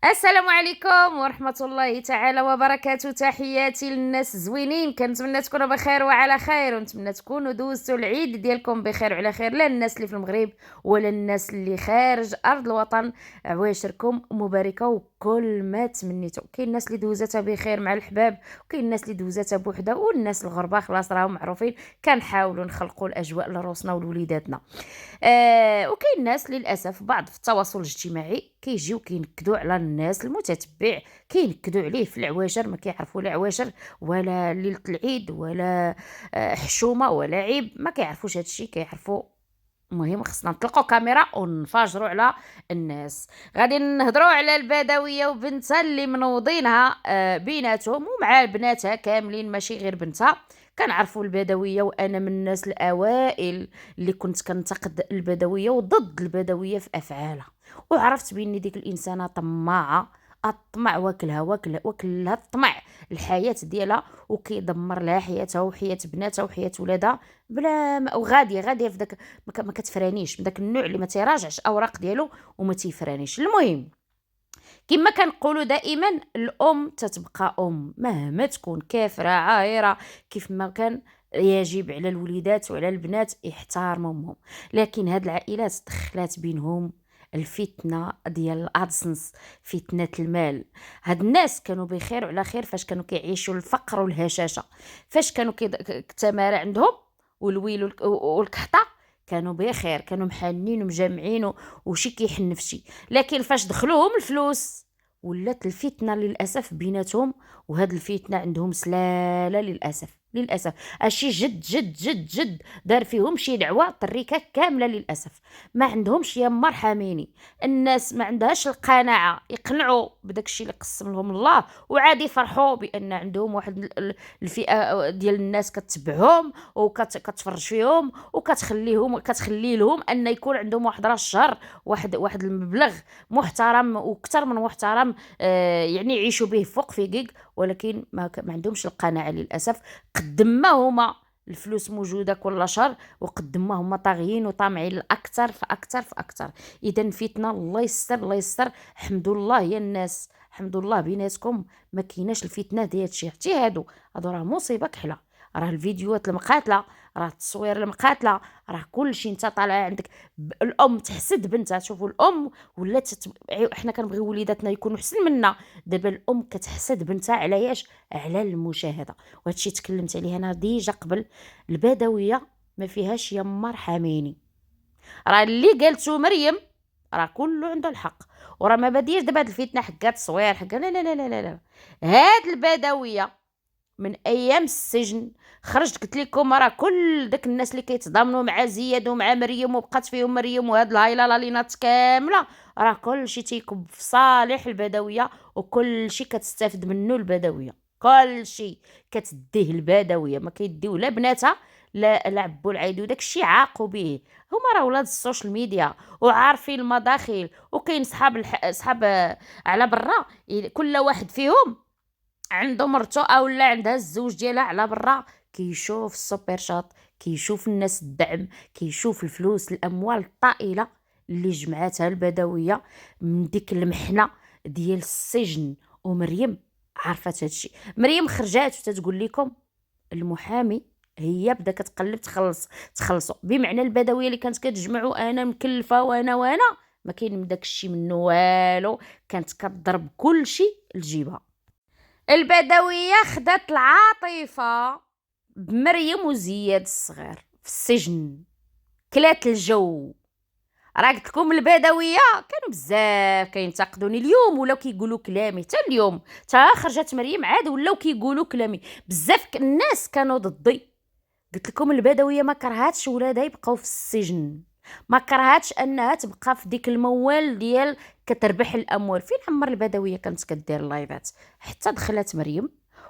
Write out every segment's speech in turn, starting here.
السلام عليكم ورحمة الله تعالى وبركاته. تحياتي للناس الزوينين، كنتمنى تكونوا بخير وعلى خير، ونتمنى تكونوا دوزتوا العيد ديالكم بخير وعلى خير، لا الناس اللي في المغرب ولا الناس اللي خارج أرض الوطن. عواشركم مباركة وكل ما تمنيتوا. كاين الناس اللي دوزتها بخير مع الحباب، وكاين الناس اللي دوزتها بوحدة، والناس الغربة خلاص راهم معروفين. كنحاولوا نخلقوا الأجواء لروسنا ولوليداتنا. وكاين ناس للاسف بعض في التواصل الاجتماعي كيجيو كينكدوا على الناس المتتبع، كينكدوا عليه في العواشر، ما كيعرفوا لا عواشر ولا ليله العيد ولا حشومه ولا عيب، ما كيعرفوش هادشي. كيعرفوا المهم خصنا نطلقوا كاميرا ونفاجروا على الناس. غادي نهضروا على البدويه وبنتها اللي منوضينها بيناتهم ومع بناتها كاملين، ماشي غير بنتها. كنعرفوا البدويه، وانا من الناس الاوائل اللي كنت كنتقد البدويه وضد البدويه في افعالها، وعرفت بان ديك الانسانه طماعه. الطمع واكلها الطمع الحياه ديالها، وكيدمر لها حياتها وحياه بناتها وحياه ولادها بلا وغاديه في داك. ما كتفرانيش من داك النوع اللي ما تيراجعش الاوراق ديالو وما تيفرانيش. المهم، كما كنقولوا دائما، الام تتبقى ام مهما تكون كافره عاهره. كيف ما كان يجب على الوليدات وعلى البنات احترام امهم، لكن هاد العائلات دخلات بينهم الفتنه ديال الادسنس، فتنه المال. هاد الناس كانوا بخير وعلى خير فاش كانوا كيعيشوا الفقر والهشاشه، فاش كانوا التماره عندهم والويل والكحطه، كانوا بخير، كانوا محنين ومجمعين وشي كيحن في شي. لكن فاش دخلوهم الفلوس ولات الفتنه للاسف بيناتهم، وهاد الفتنه عندهم سلاله للاسف. اشي جد جد جد جد دار فيهم شي دعوه طريكه كامله للاسف. ما عندهمش يا مرحميني. الناس ما عندهاش القناعه يقنعوا بداك الشيء اللي قسم لهم الله، وعادي يفرحوا بان عندهم واحد الفئه ديال الناس كتبعهم وكتفرج فيهم كتخلي لهم ان يكون عندهم واحد راس الشهر، واحد المبلغ محترم واكثر من محترم، يعني يعيشوا به فوق في كيك. ولكن ما عندهمش القناعه للاسف. قد ما هما الفلوس موجوده كل شهر، وقد ما هما طاغيين وطامعين الاكثر فاكثر فاكثر. اذا فتنه، الله يستر الله يستر. الحمد لله يا الناس، الحمد لله بيناتكم ما كايناش الفتنه ديال الشيء. حتى هادو راه مصيبه كحله. راه الفيديوهات المقاتله، راه التصوير المقاتله، راه كل شيء انت طالع عندك. الام تحسد بنتها. شوفوا الام ولات احنا كنبغيو وليداتنا يكونوا احسن منا. دابا الام كتحسد بنتها على ايش؟ على المشاهده. وهادشي تكلمت عليه انا ديجا قبل. البدويه ما فيهاش يما ارحميني. راه اللي قالته مريم راه كله عنده الحق. وراه ما بديش دابا هاد الفتنه حكات التصوير حكا، لا لا لا لا لا لا. هاد البدويه من ايام السجن خرجت قلت لكم راه كل داك الناس اللي كيتضامنوا مع زياد ومع مريم وبقات فيهم مريم وهاد الهايله لالينات كامله، راه كل شيء تيكب في صالح البدويه، وكل شيء كتستافد منه البدويه. كل شيء كتديه البدويه، ما كيديو لا بناتها لا عبوا العيد، وداك الشيء عاقوا به. هما راه ولاد السوشيال ميديا وعارفين المداخل. وكاين صحاب على برا، كل واحد فيهم عنده مرته او لا عندها الزوج ديالها على برا، كيشوف السوبر شات، كيشوف الناس الدعم، كيشوف الفلوس الاموال الطائله اللي جمعاتها البدويه من ديك المحنه ديال السجن. ومريم عرفت هادشي. مريم خرجات وتتقول لكم المحامي هي بدا كتقلب تخلصوا، بمعنى البدويه اللي كانت كتجمعوا انا مكلفه وانا ما كاين من داك الشيء منه والو. كانت كتضرب كل شيء لجيبها. البدوية خدت العاطفة بمريم وزياد الصغير في السجن، كلات الجو. راه قلت لكم البدوية كانوا بزاف كينتقدوني اليوم، ولاو كيقولوا كلامي حتى اليوم. تا خرجت مريم عاد ولاو كيقولوا كلامي بزاف. الناس كانوا ضدي. قلت لكم البدويه ما كرهاتش ولادها يبقاو في السجن، ما كرهاتش انها تبقى في ديك الموال ديال كتربح الاموال. فين عمر البدويه كانت كدير اللايفات؟ حتى دخلت مريم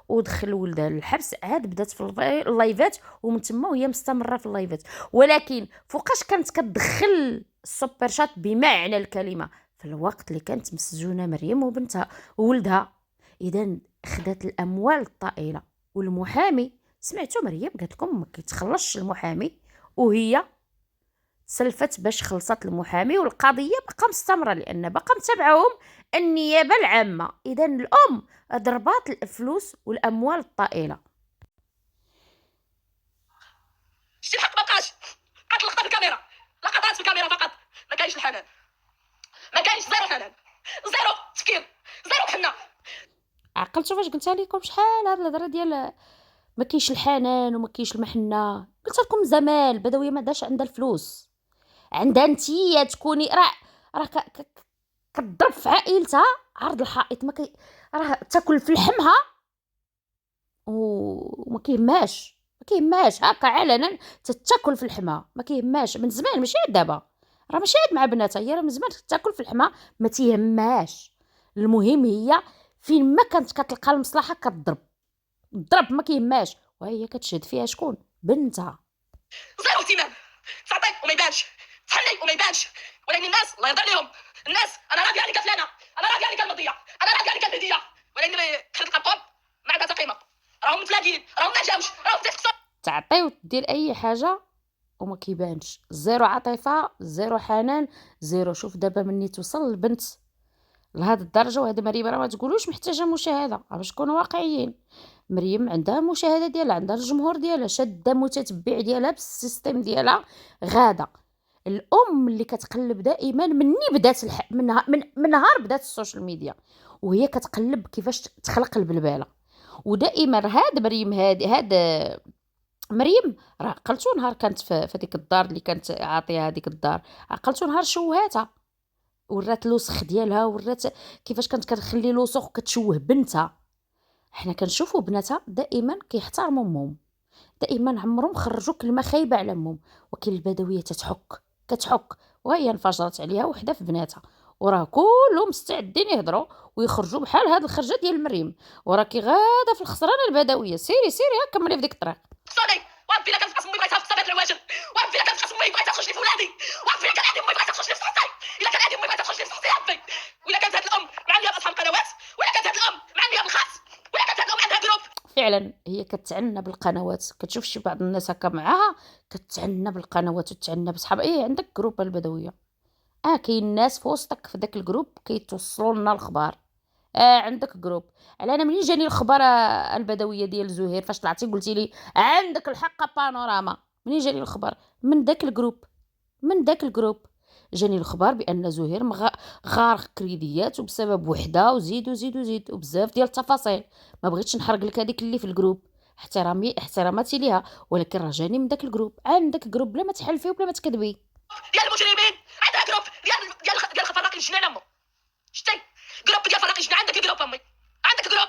ودخل ولدها للحبس، عاد بدات في اللايفات، ومن تما وهي مستمره في اللايفات. ولكن فوقاش كانت كتدخل السوبر شات بمعنى الكلمه؟ في الوقت اللي كانت مسجونه مريم وبنتها وولدها. اذا خدات الاموال الطائله. والمحامي سمعتوا مريم قالت لكم ما كيتخلصش المحامي، وهي سلفت باش خلصت المحامي، والقضيه باقا مستمره لان باقا متابعهم النيابه العامه. اذا الام ضربات الفلوس والاموال الطائله. شتي الحق ما بقاش، بقات لقطه في الكاميرا، لقطات في الكاميرا فقط. ما كاينش الحنان، ما كاينش زيرو حنان، زيرو تفكير، زيرو حنه. عقلتوا فاش قلت لكم شحال هاد الهضره ديال ما كاينش الحنان وما كاينش المحنه؟ قلت لكم زمان البدويه ما داش عندها الفلوس، عندها نتيا تكوني راه كتضرب في عائلتها عرض الحائط، ما راه تاكل في لحمها وما كيهماش، ما كيهماش هكا علنا تتاكل في لحمها، ما كيهماش من زمان، ماشي دابا، راه ماشي عاد مع بناتها، هي راه من زمان تاكل في لحمها ما تيهماش. المهم هي فين ما كانت كتلقى المصلحه كتضرب ما كيهماش، وهي كتشهد فيها شكون؟ بنتها. زيرو اهتمام، تعطي وما يبانش، تحني وما يبانش. ولكن الناس الله يرضى عليهم، الناس انا راضي عليك فلانه، انا راضي عليك المضيه، انا راضي عليك الهديه، ولكن خليت الارقام ما عندها قيمه. راهم متلاقين، راهم ما جاوش، راهم تيقصوا. تعطي وتدير اي حاجه وما كيبانش، زيرو عاطفه، زيرو حنان، زيرو. شوف دابا مني توصل البنت لهاد الدرجه، وهذا مريم راه ما تقولوش محتاجه مشاهده، باش نكونوا واقعيين. مريم عندها المشاهده ديالها، عندها الجمهور ديالها، شاده متتبع ديالها بالسيستم ديالها غاده. الام اللي كتقلب دائما مني بدات من نهار بدات السوشيال ميديا وهي كتقلب كيفاش تخلق البلباله. ودائما هاد مريم راه عقلتو نهار كانت في ديك الدار اللي كانت عاطيها، هذيك الدار عقلتو نهار شوهاتها، ورات الوسخ ديالها، ورات كيفاش كانت كتخلي الوسخ وكتشوه بنتها. حنا كنشوفوا بناتها دائما كيحترموا امهم، دائما عمرهم خرجوا كلمه خايبه على امهم. ولكن البدويه كتحك وهي انفجرت عليها وحده في بناتها، وراه كلهم مستعدين يهضروا ويخرجوا بحال هاد الخرجه ديال مريم، وراكي غاده في الخسرانه البدويه. سيري كملي في ديك الطريق. صوني وربي الا كانت امي بغيتها في الصبيط الواجب، وربي الا كانت امي بغيتها تخرج لي في ولادي، وربي الا كان عندي امي بغيتها تخرج لي في صحتي، الا كان عندي امي بغيتها تخرج لي في صحتي ربي. ولا كانت هاد الام معليه باصحاب القنوات، ولا كانت هاد الام معليه بالخاص، ولا كانت هاد الام عندها جروب. فعلا هي كتعنى بالقنوات، كتشوف شي بعض الناس هكا معاها كتعنى بالقنوات وتعنى بصحاب. ايه عندك جروب البدويه، كاين ناس في وسطك في داك الجروب كيتوصلوا لنا الخبار. عندك جروب. على انا منين جاني الخبر البدويه ديال زهير فاش طلعتي قلتي لي عندك الحق بانوراما؟ منين جاني الخبر؟ من داك الجروب، من داك الجروب جاني الخبر بان زهير غارق كريديات وبسبب وحده، وزيد وبزاف ديال التفاصيل. ما بغيتش نحرق لك هذيك اللي في الجروب، احتراماتي ليها، ولكن راه جاني من داك الجروب. عندك جروب بلا ما تحلفي وبلا ما تكذبي. ديال المجرمين عندها جروب ديال فراقي الجنان امو. شتي جروب ديال فراقي الجنان، عندك جروب امي، عندك جروب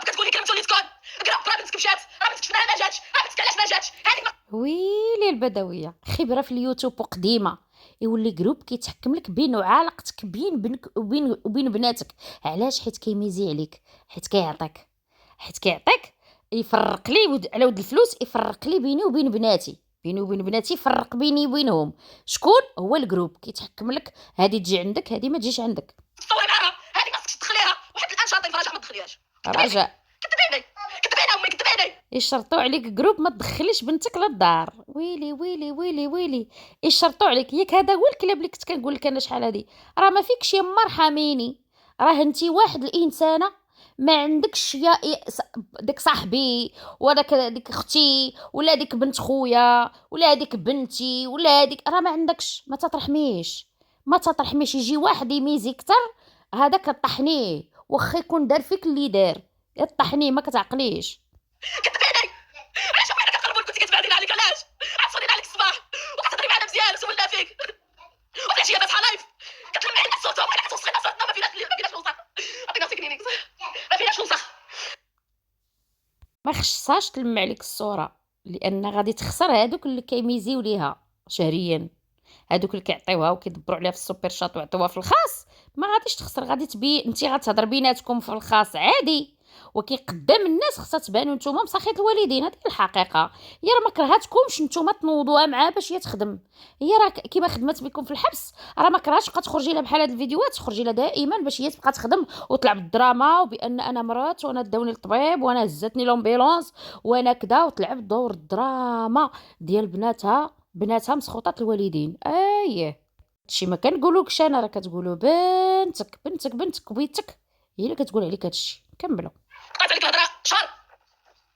كتقولي كلمته اللي تكون جروب. راه بنتك مشات، راه بنتك شفناها ما جاتش، راه بنتك علاش ما جاتش؟ هذيك ويلي البدويه خبره في اليوتيوب وقديمه. يولي جروب كيتحكم لك بين وعلاقتك بينك وبين بناتك. علاش؟ حيت كيميزي عليك، حيت كيعطيك يفرق لي على ود الفلوس، يفرق لي بيني وبين بناتي يفرق بيني وبينهم. شكون هو الجروب؟ كيتحكم لك هذه تجي عندك، هذه ما تجيش عندك. تصوري معاها، هذيك خاصك تدخليها، وحتى الان شاطين في رجع ما تدخليهاش. رجاء كذبيني امي، كذبيني. يشرطوا عليك جروب ما تدخليش بنتك للدار. ويلي يشرطوا عليك. ياك هذا هو الكلام اللي كنت كنقول لك انا شحال هادي. راه ما فيكش يا مرحميني، راه انتي واحد الانسانه، ما عندكش ديك صاحبي ولا ديك اختي ولا ديك بنت خويا ولا ديك بنتي ولا ديك، راه ما عندكش. ما تطرحميش يجي واحد يميزي كتر، هذاك طحنيه واخا يكون دار فيك اللي دار، طحنيه ما كتعقليش. كذبيني، علاش بغينا كتقلبوا كنتي كتبعدين عليك؟ علاش عصوني عليك الصباح وكتهضري معنا مزيان وسولنا فيك، وفي العشيه فاتحه لايف كتلمعي لنا الصوت وما توصلنا صوتنا، ما فيناش نوصل. عطينا سكنينيك، ما فيناش نوصل. ما خصهاش تلمع لك الصوره، لان غادي تخسر هادوك اللي كيميزيو ليها شهريا، هادوك اللي كيعطيوها وكيدبروا عليها في السوبر شات ويعطيوها في الخاص. ما غاديش تخسر، غادي تبي انت غتهضر بيناتكم في الخاص عادي، ولكن قدام الناس خصها تبانوا نتوما مساخيط الوالدين. هذه الحقيقه. هي راه ما كرهاتكمش نتوما تنوضوها معاه باش هي تخدم. هي راه كيما خدمت بكم في الحبس، راه ما كرهاتش بقى تخرجي لها بحال هاد الفيديوهات، تخرجي لها دائما باش هي تبقى تخدم وتطلع بالدراما، وبان انا مرات وانا داوني للطبيب وانا هزتني لومبيلونس وانا كذا، وتلعب دور الدراما ديال بناتها بناتها مسخوطات الوالدين. هادشي ما كنقولوكش انا، راه كتقولوا بنتك بنتك بنتك بيتك هي اللي كتقول عليك هادشي. كملوا. قطعت عليك الهضره شهر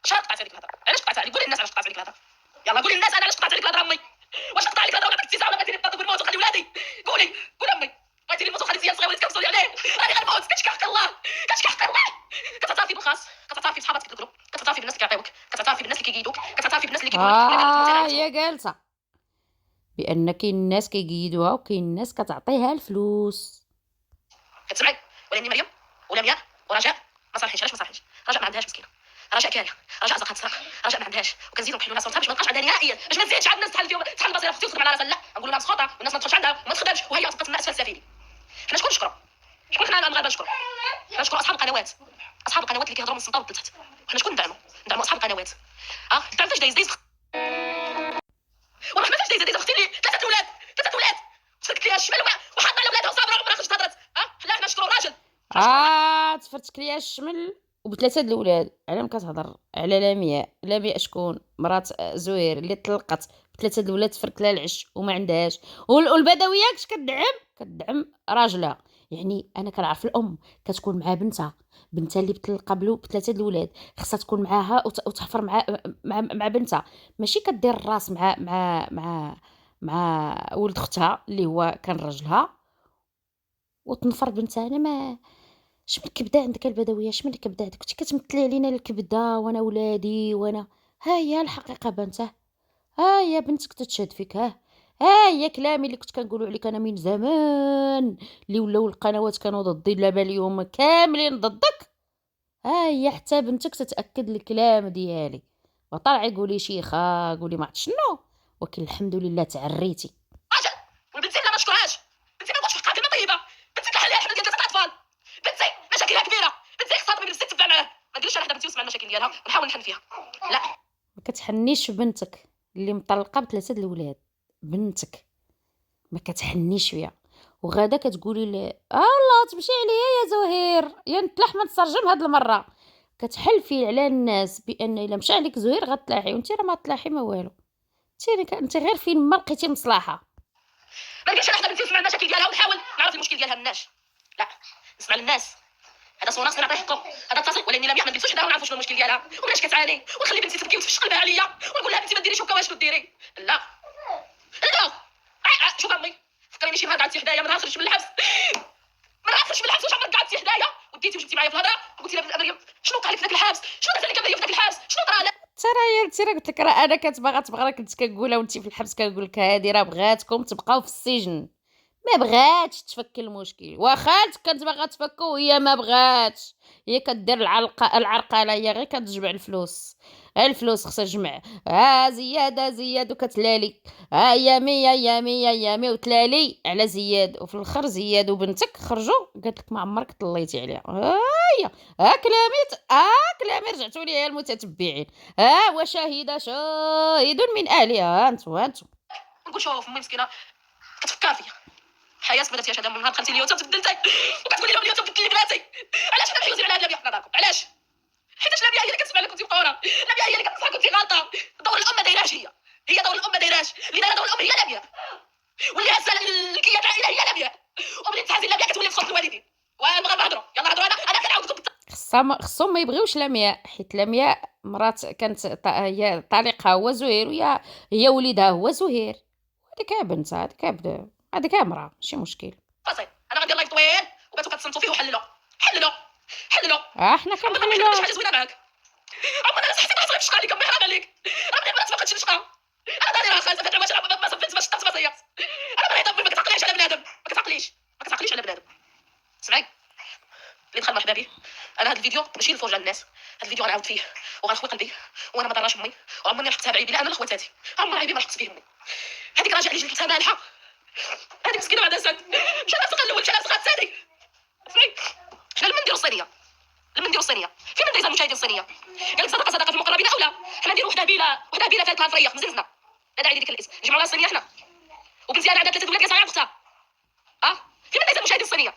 قطعت عليك الهضره. علاش قطعت عليك؟ قولي للناس علاش قطعت عليك الهضره. يلا قولي للناس انا علاش قطعت عليك الهضره. امي واش نقطع عليك الهضره ولا بغيتي ولا بغيتي تطلب الموت وخلي ولادي؟ قولي امي بغيتي الموت وخلي زياد صغير وليد كنصلي عليه. راني غنموت. كتشكي حق الله كتعترفي بالخاص، كتعترفي بصحاباتك في الجروب، كتعترفي بالناس اللي كيعطيوك، كتعترفي بالناس اللي كيقيدوك، كتعترفي بالناس اللي كيقولوا لك هي جالسه بان كاين الناس كيقيدوها وكاين الناس كتعطيها الفلوس. كتسمعي؟ ولاني مريم ولمياء ورجاء ما صالحينش. علاش ما صالحينش؟ رجاء ما عندهاش مسكينه، رجاء كارهه، رجاء زقات سرق، رجاء ما عندهاش. وكنزيدو نحلوا ناس باش ما تبقاش عندها نهائيا، باش ما نزيدش عند الناس تحل فيهم تحل البصيره اختي وتخدم على راسها. لا نقولوا لها مسخوطه والناس ما تدخلش عندها وما تخدمش وهي تبقى تما اسفل سافلين. حنا شكون نشكروا؟ شكون حنا المغاربه نشكروا؟ حنا نشكروا اصحاب القنوات، اصحاب القنوات اللي كيهضروا من السلطه والتحت. حنا شكون ندعموا اصحاب القنوات. تعرف فاش دايز والرحمه فاش دايز اختي اللي ثلاثه اولاد تفكت ليها الشمال وحاطه على ولادها وصابره وعمرها خرجت هضرت. لا حنا نشكروا راجل. تفرتك ليا الشمل وبثلاثه د الاولاد. على ما كتهضر على لمياء شكون مرات زهير اللي طلقت بثلاثه د الاولاد تفرت لها العش وما عندهاش. والبدويه كش كتدعم راجلها. يعني انا كنعرف الام كتكون مع بنتها اللي بتلقى بثلاثه د الاولاد خصها تكون معاها وتحفر مع بنتها. ماشي كدير الراس مع ولد اختها اللي هو كان راجلها وتنفر بنتها. انا ما شمن الكبده عندك البدويه؟ شمن الكبده عندك؟ كنتي كتمثلي علينا الكبده وانا ولادي وانا. ها هي الحقيقه بنته، ها هي بنتك تتشهد فيك. ها هي كلامي اللي كنت كنقولوا عليك انا من زمان اللي ولاو القنوات كانوا ضدي دابا اليوم كاملين ضدك. ها هي حتى بنتك تتاكد الكلام ديالي وطلعي قولي شيخه قولي ما عرفت شنو. ولكن الحمد لله تعريتي. راجل والبنتي لا ما نشكرهاش. بنتي ما نقولش في حقها كلمه طيبه. بنتي كحلها حنا ديال ثلاثه اطفال. بنتي مشاكلها كبيره. بنتي خصها طبيب نفسي تبع معاه. ما نديرش انا حدا بنتي ونسمع المشاكل ديالها ونحاول نحل فيها. لا ما كتحنيش في بنتك اللي مطلقه بثلاثه د الاولاد. بنتك ما كتحنيش فيها وغادا كتقولي لي الله تمشي عليا يا زهير يا نتلاح ما نترجم هاد المره. كتحلفي على الناس بان الا مشى عليك زهير غتلاحي وانت راه ما تلاحي ما والو. انت غير فين ما لقيتي مصلحه. ما نديرش انا حدا بنتي ونسمع المشاكل ديالها ونحاول نعرف المشكل ديالها الناس. لا نسمع للناس. هذا صوناس نعطيه حقه. هذا اتصل ولاني لا ما نبيتوش حدا ونعرفوا شنو المشكل ديالها وعلاش كتعاني ونخلي بنتي تبكي وتفش قلبها عليا ونقول لها بنتي ما ديريش هكا واش كديري. لا شوف امي فكريني شي نهار قعدتي حدايا ما نهارش من الحبس. واش عمرك قعدتي حدايا وديتي وجبتي معايا في الهضره وقلتي لها مريم شنو وقع لك في ذاك الحبس؟ شنو درت عليك مريم في ذاك الحبس؟ شنو طرا لك؟ ترى قلت لك راه انا تبغى كنت كنقولها وانت في الحبس كنقول لك هادي راه بغاتكم تبقاو في السجن ما بغاتش تفك المشكل. وخالتك كانت باغا تفكو وهي ما بغاتش. هي كدير العرقله هي غير كتجمع الفلوس خصها تجمع. زياد وكتلالي يا مية يا مية يا مية وتلالي على زياد. وفي الاخر زياد وبنتك خرجوا قالت لك ما عمرك طليتي عليها. هي كلامي رجعتوا لي المتتبعين. وشاهد من اهلها. انتم نقول شوف امي مسكينه كتفكر فيا حياه ما درتيهاش هذا من نهار دخلتي اليوتيوب تبدلتي وكتقولي لهم اليوتيوب بدل لي بلاتي. علاش حنا محيوزين على هاد لمياء حنا داركم؟ علاش؟ حيت لمياء هي اللي كتسمع لك كنتي مقوره. لمياء هي اللي كتنصح كنتي غلطه. دور الام ما دايراش هي دور الام ما دايراش. اللي دايره دور الام هي لمياء واللي هزه الكيه العائله هي لمياء وملي تحازي لمياء كتولي في صوت الوالدين. والمغاربه هضروا يلا هضروا. انا كنعاود لكم خصهم ما يبغيوش لمياء حيت لمياء مرات كانت هي طليقها هو زهير وهي هي وليدها هو زهير. هذيك بنت هذيك مرا ماشي مشكل. فاصل. انا غندير لايف طويل وباتوا كتصنتوا فيه وحللوا حنا كنحللوها. حاجه زوينه معاك. عمرنا ما حسيت راسي نشقى عليك امي حرام عليك. راه ما تبقاش نشقى. انا داري راه خالتك واش ما صفيت باش تطفى صياط. انا بغيت امي ما كتعقليش على بنادم ما كتعقليش على بنادم. سمعي اللي دخل مرحبا به. انا هذا الفيديو ماشي للفرجه للناس. هذا الفيديو غنعاود فيه وغنخوي قلبي وانا ما ضراش امي وعمرني لحقتها بعيبي لا انا لخواتاتي عمر عيبي ما لحقت فيه امي. هذيك راجع لي جبتها مالحه. هذيك مسكينه بعدا سد مشى لها صغر الاول مشى لها صغر الثاني. سمعي حنا لما نديرو الصينيه فين ندير المشاهدين الصينيه؟ قال لك صدقه في المقربين او لا. حنا نديرو وحده بيله فات لها فريق مزنزنه. لا داعي لديك الاسم نجمعوا لها الصينيه حنا. وبنتي انا عندها ثلاثه ولاد كاسعه اختها. فين ندير المشاهدين الصينيه؟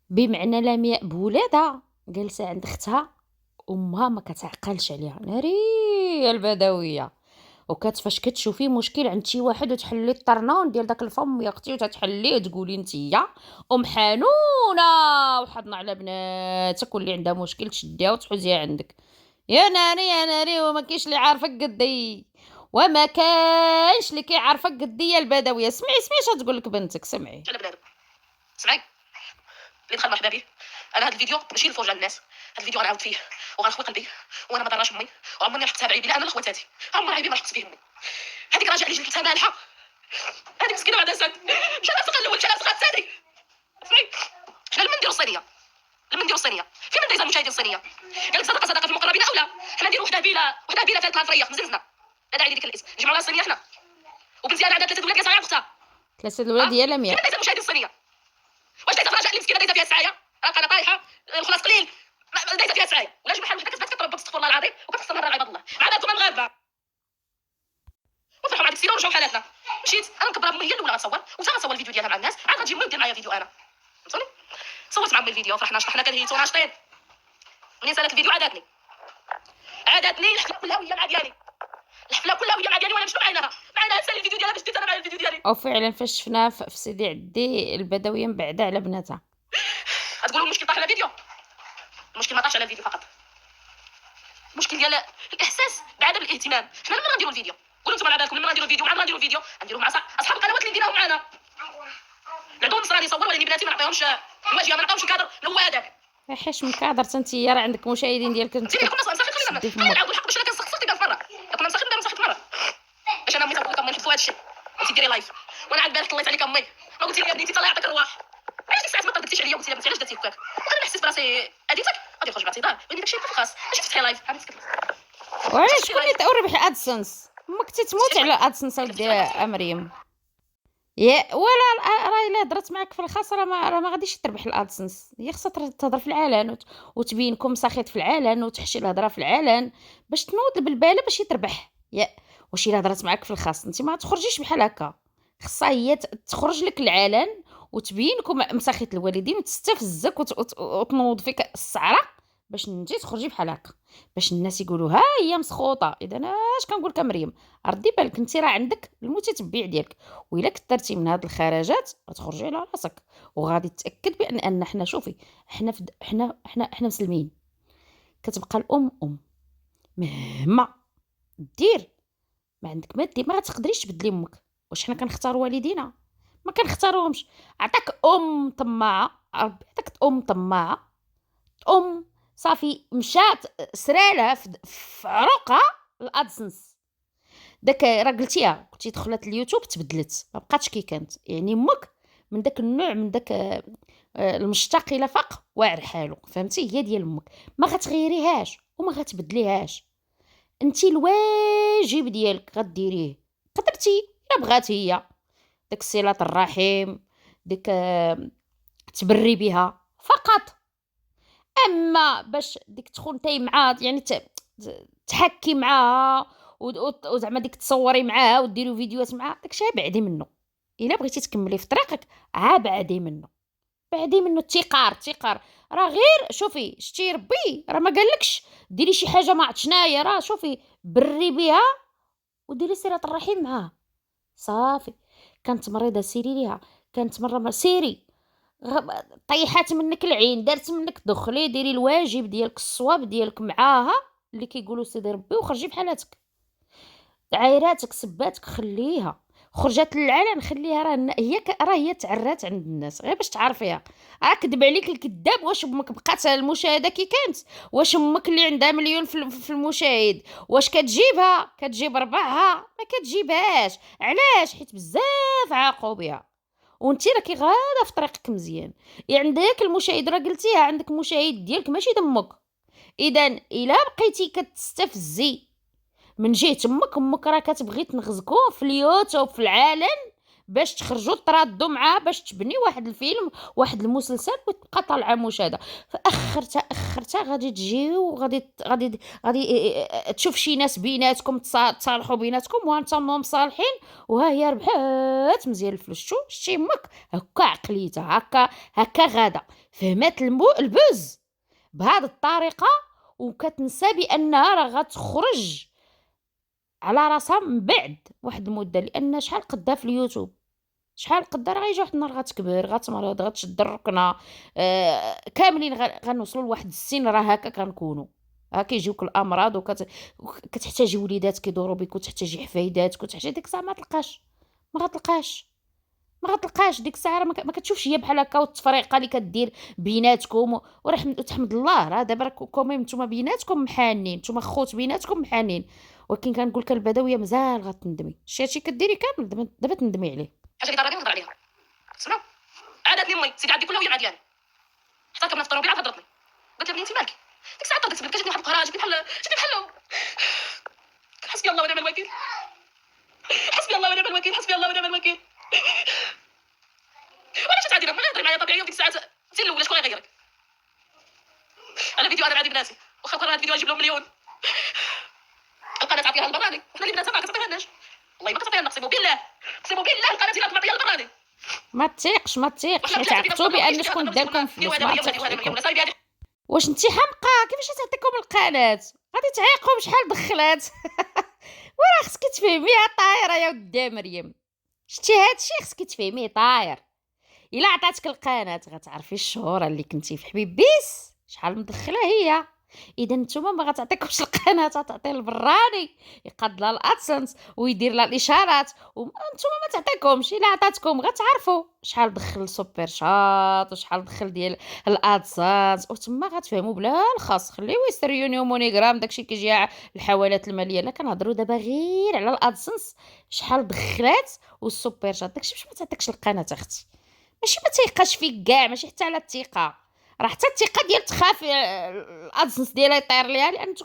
بمعنى لمياء بولادها جالسه عند اختها امها ما كتعقلش عليها. ناري البدويه فاش كتشوفي مشكل عند شي واحد وتحلي الطرنون ديال داك الفم يا اختي وتتحليه وتقولي نتيا ام حنونه وحضنا على بناتك واللي عندها مشكل تشديها وتحوزيها عندك. يا ناري يا ناري، وما كاينش اللي عارفك قدي، وما كاينش اللي كيعرفك قدي يا البدويه. سمعي اش تقول لك بنتك، سمعي. على بنادم. سمعي اللي دخل مرحبا به. انا هذا الفيديو ماشي للفرجه على الناس، هذا الفيديو غنعاود فيه وغنخوي قلبي، وانا ما ضراش امي وعمرني لحقتها بعيبي، لا انا لخواتاتي عمر عيبي ما لحقت فيه امي. هذيك راجع لي جبتها مالحه، هذيك مسكينه بعدا سات مشى لها الاول مشى لها الثاني. سمعي حنا لما نديرو الصينيه، لما نديرو الصينيه فين من دايزه المشاهدين الصينيه؟ قال لك صدقه في المقربين او لا؟ حنا نديرو وحده بيله فيها 3 فريق مزنزنه، لا داعي لديك الاسم، نجمعوا لها الصينيه حنا. وبنتي انا عندها 3 ولاد جالسه مع اختها، 3 الولاد ديالها فين 100. من دايزه المشاهدين الصينيه؟ واش دايزه فراجع اللي مسكينه دايزه فيها السعايه انا طايحه الخلاص قليل، دايزه فيها السعايه ولا شي بحال وحده كتبات كتربى استغفر الله العظيم وكتخسر نهار عباد الله مع بالكم المغاربه وفرحوا مع ديك السيره ورجعوا حالاتنا. مشيت انا مكبره امي هي الاولى غنصور وتا غنصور الفيديو ديالها مع الناس، عاد غتجي امي ودير معايا فيديو انا، فهمتوني؟ صورت مع امي الفيديو فرحنا شطحنا كنهيتو ناشطين. منين سالت الفيديو عاداتني الحفله كلها وهي مع ديالي، الحفله كلها وهي مع ديالي وانا مشنو معاينها سالي الفيديو ديالها باش ديت انا مع الفيديو ديالي. او فعلا فاش شفناها في سيدي عدي البدويه مبعده على بناتها. غتقولوا المشكل طاح على الفيديو، المشكل ما طاحش على الفيديو فقط، المشكل ديال الاحساس بعدم الاهتمام. حنا لما غنديروا الفيديو قولوا نتوما على بالكم لما غنديروا الفيديو مع غنديروا الفيديو غنديروا مع اصحاب القنوات اللي ديناهم معنا، عندهم نصراني يصور ولكن بناتي ما نعطيهمش الواجهه، ما نعطيهمش الكادر اللي هو هذاك. حيت من كادرت انت راه عندك مشاهدين ديالك انت زيد كنا مسخين تسدي في خلينا مخ. نعاودوا الحق باش انا كنسخسخ ديك مره كنا مسخين دابا مسخت مره باش انا امي تقول لك امي نحبوا هذا الشيء وانت ديري لايف وانا عاد بالك طليت عليك امي ما قلت لي يا بنتي الله يعطيك الرواح. علاش ديك الساعات ما طردتيش عليا وقلتي لي بنتي علاش درتي هكاك؟ وانا نحس براسي اديتك غادي نخرج بعطي دار ولكن داكشي خاص ماشي تفتحي لايف عاد سكت. وعلاش شكون اللي ربح ادسنس؟ امك تتموت على ادسنس ودي مريم. يا ولا راه الا هضرت معاك في الخاص راه ما غاديش تربح الادسنس. هي خصها تهضر في العلن وتبينكم ساخط في العلن وتحشي الهضره في العلن باش تنوض البلباله باش يتربح. يا واش الا هضرت معاك في الخاص انت ما تخرجيش بحال هكا، خصها هي تخرج لك العلن وتبينكم مساخط الوالدين وتستفزك وتنوض فيك السعره باش انت تخرجي بحال هكا باش الناس يقولوا ها هي مسخوطه. اذا اش كنقول لك مريم، ردي بالك انت راه عندك المتتبع ديالك، والا كثرتي من هاد الخرجات غتخرجي على راسك وغادي تاكد بان حنا شوفي حنا مسلمين. كتبقى الام مهما دير ما عندك ما دير ما غتقدريش تبدلي امك. واش حنا كنختاروا والدينا؟ ما كنختاروهمش. عطاك طماعه، ربي عطاك طماعه صافي مشات سرالها في عروقها الادسنس. داك راه قلتي دخلت اليوتيوب تبدلت ما بقاتش كي كانت. يعني امك من داك النوع من داك المشتاق الى فاق واعر حالو، فهمتي؟ هي ديال امك ما غتغيريهاش وما غتبدليهاش. انت الواجب ديالك غديريه قدرتي الا بغات هي داك صله الرحم ديك تبري بها فقط. اما باش ديك تخونتي معها يعني تحكي معاها وزعما ديك تصوري معاها وديروا فيديوهات معاها داكشي بعدي منه. الا بغيتي تكملي في طريقك بعدي منه التقار راه غير شوفي شتي ربي راه ما قالكش ديري شي حاجه ما عرفت شناهي، راه شوفي بري بها وديري صله الرحم معاها صافي. كانت مريضه سيري ليها، كانت مره سيري طيحات منك العين دارت منك دخلي ديري الواجب ديالك الصواب ديالك معاها اللي كيقولوا سيدي ربي وخرجي بحالاتك. عايراتك سباتك خليها، خرجت للعلن خليها، راه هي تعرات عند الناس غير باش تعرفيها. كذب عليك الكذاب. واش امك بقات المشاهده كي كانت؟ واش امك اللي عندها مليون في المشاهد واش كتجيب ربعها؟ ما كتجيبهاش. علاش؟ حيت بزاف عاقوا بها وانت راكي غاده في طريقك مزيان. يعني عندك المشاهد راه قلتيها عندك مشاهد ديالك ماشي دمك. اذا الا بقيتي كتستفزي من جهه امك راه كتبغي تنغزكو في اليوتيوب في العالم باش تخرجوا ترادوا معاه باش تبني واحد الفيلم واحد المسلسل وتبقى طالعه مشاهده. فاخرتها غادي تجي غادي تشوف شي ناس بيناتكم تصالحوا بيناتكم وانتم مصالحين وها هي ربحات مزيان الفلوس. شتي امك هكا عقليتها هكا غاده فهمات البوز بهذه الطريقه وكتنسى بانها راه غتخرج على راسها من بعد واحد المده، لان شحال قدا في اليوتيوب، شحال قدا راه غيجي واحد النهار غتكبر، غتمرض، غتشد الركنه. كاملين غنوصلوا لواحد السن، راه هكا كنكونوا، كيجيوك الامراض كتحتاجي وليدات كيدوروا بك، وتحتاجي حفايدات، وتحتاجي ديك الساعه ما غتلقاش ديك الساعه، راه ما كتشوفش هي بحال هكا، والتفريقه اللي كدير بيناتكم وراه تحمد الله، راه دابا كوميم نتوما بيناتكم محانين، نتوما خوت بيناتكم محانين. ولكن كنقول لك البدويه مازال غتندمي، هادشي كديري كامل دابا تندمي عليه. حاجه اللي ضربني نهضر عليها. تسمع؟ عادتني امي سيدي عندي كلها وهي مع ديالي، حتى كنا نفطروا بيها هضرتني، قلت لها بنتي مالك؟ ديك الساعه طردت بك، جاتني واحد القهره، جاتني بحال حسبي الله ونعم الوكيل، حسبي الله ونعم الوكيل، حسبي الله ونعم الوكيل. وانا مشيت عادي لما نهضر معايا طبيعيه، وديك الساعه انت الاولى شكون غيغيرك؟ انا فيديو انا عندي بناتي، واخا كان هذا الفيديو غيجيب لهم مليون، القناه تعطيها للبراني، وحنا اللي بناتها ما كتعطيهالناش، والله ما كتعطيها لنا، اقسم بالله القناه ديالها معطيها للبراني. ما تيقش حيت عقتو بان شكون داركم فلوس، ما تيقش فيكم. واش انت حمقى؟ كيفاش تعطيكم القناه؟ غادي تعيقوا بشحال دخلات. وراه خصك تفهميها طايره يا ودي مريم، شتي هادشي خصك تفهميه طاير. الا عطاتك القناه غتعرفي الشهوره اللي كنتي في حبيب بيس شحال مدخله هي. اذا نتوما ما غتعطيكمش القناه، تعطي البراني يقاد لها الادسنس ويدير لها الاشارات، وانتوما ما تعطيكمش. الا عطاتكم غتعرفوا شحال دخل السوبر شات وشحال دخل ديال الادسنس، وتما غتفهموا بلا الخاص. خليو يستريوني ومونيغرام داكشي كيجي على الحوالات الماليه. لا كنهضروا دابا غير على الادسنس، شحال دخلات والسوبر شات، داكشي باش ما تعطيكش القناه اختي. ماشي ما تيقاش فيك كاع، ماشي حتى على الثقه، راه حتى الثقه ديال تخاف الادسنس ديالها يطير ليها، لان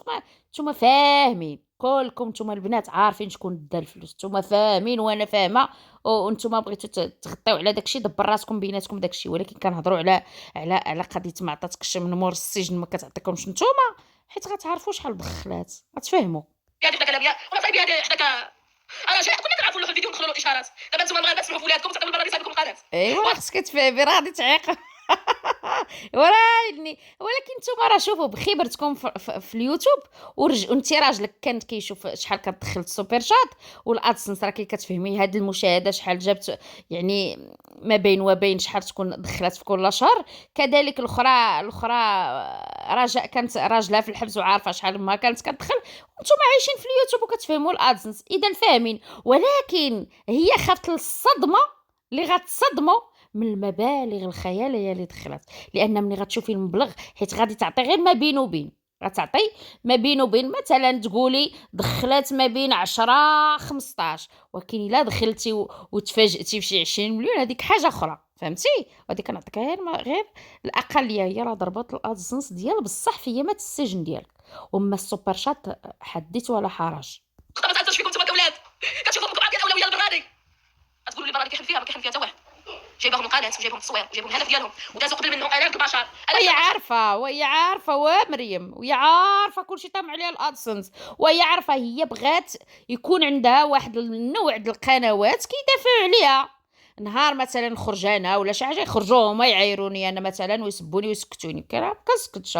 نتوما فاهمين كلكم، نتوما البنات عارفين شكون دا الفلوس، نتوما فاهمين وانا فاهمه، ونتوما بغيتو تغطيو على داكشي، دبر راسكم بيناتكم داكشي. ولكن كنهضروا على قضيه ما عطاتكش من مور السجن ما كتعطيكمش نتوما، حيت غتعرفوا شحال دخلات، غتفهموا. هذه حدا كلاميا وانا صايبي هذه حدا انا جاي كنا كنعرفوا له في الفيديو ندخلوا له الاشارات، دابا نتوما بغا تسمعوا في ولادكم تعطيو البراني صاحبكم القناه. ايوا خصك تفهمي، راه غادي تعيق. ورايني. ولكن نتوما راه شوفوا بخبرتكم في اليوتيوب، وانت راجلك كانت كيشوف شحال كتدخل السوبر شات والادسنس، راه كتفهمي هاد المشاهده شحال جابت، يعني ما بين وبين شحال تكون دخلت في كل شهر. كذلك الاخرى رجاء كانت راجلها في الحبس وعارفه شحال ما كانت كتدخل، وانتوما عايشين في اليوتيوب وكتفهموا الادسنس، اذا فاهمين. ولكن هي خافت الصدمه اللي غتصدموا من المبالغ الخياليه اللي دخلت، لان ملي غتشوفي المبلغ، حيت غادي تعطي غير ما بين وبين، غتعطي ما بين وبين، مثلا تقولي دخلت ما بين 10 15، ولكن الا دخلتي وتفاجئتي بشي 20 مليون هذيك حاجه اخرى، فهمتي؟ غادي كنعطيك غير الاقليه، هي راه ضربات الادسنس ديال بصح في يامات السجن ديالك. وما السوبر شات حدث ولا حرج. ما تعرفوش فيكم نتوما كولاد، كتشوفوا امكم عاطيه الاولويه للبراني، تقولوا لي البراني كيحل فيها، ما كيحل فيها حتى واحد، جايبهم القناه وجايبهم التصوير وجايبهم الهدف ديالهم، ودازوا قبل منهم الاف البشر. وهي عارفه ومريم، وهي عارفه كلشي طامع عليها الادسنس، وهي عارفه هي بغات يكون عندها واحد النوع ديال القنوات كيدافعوا عليها. نهار مثلا نخرج انا ولا شي حاجه يخرجوا هما يعايروني انا مثلا ويسبوني ويسكتوني، ما كنسكتش.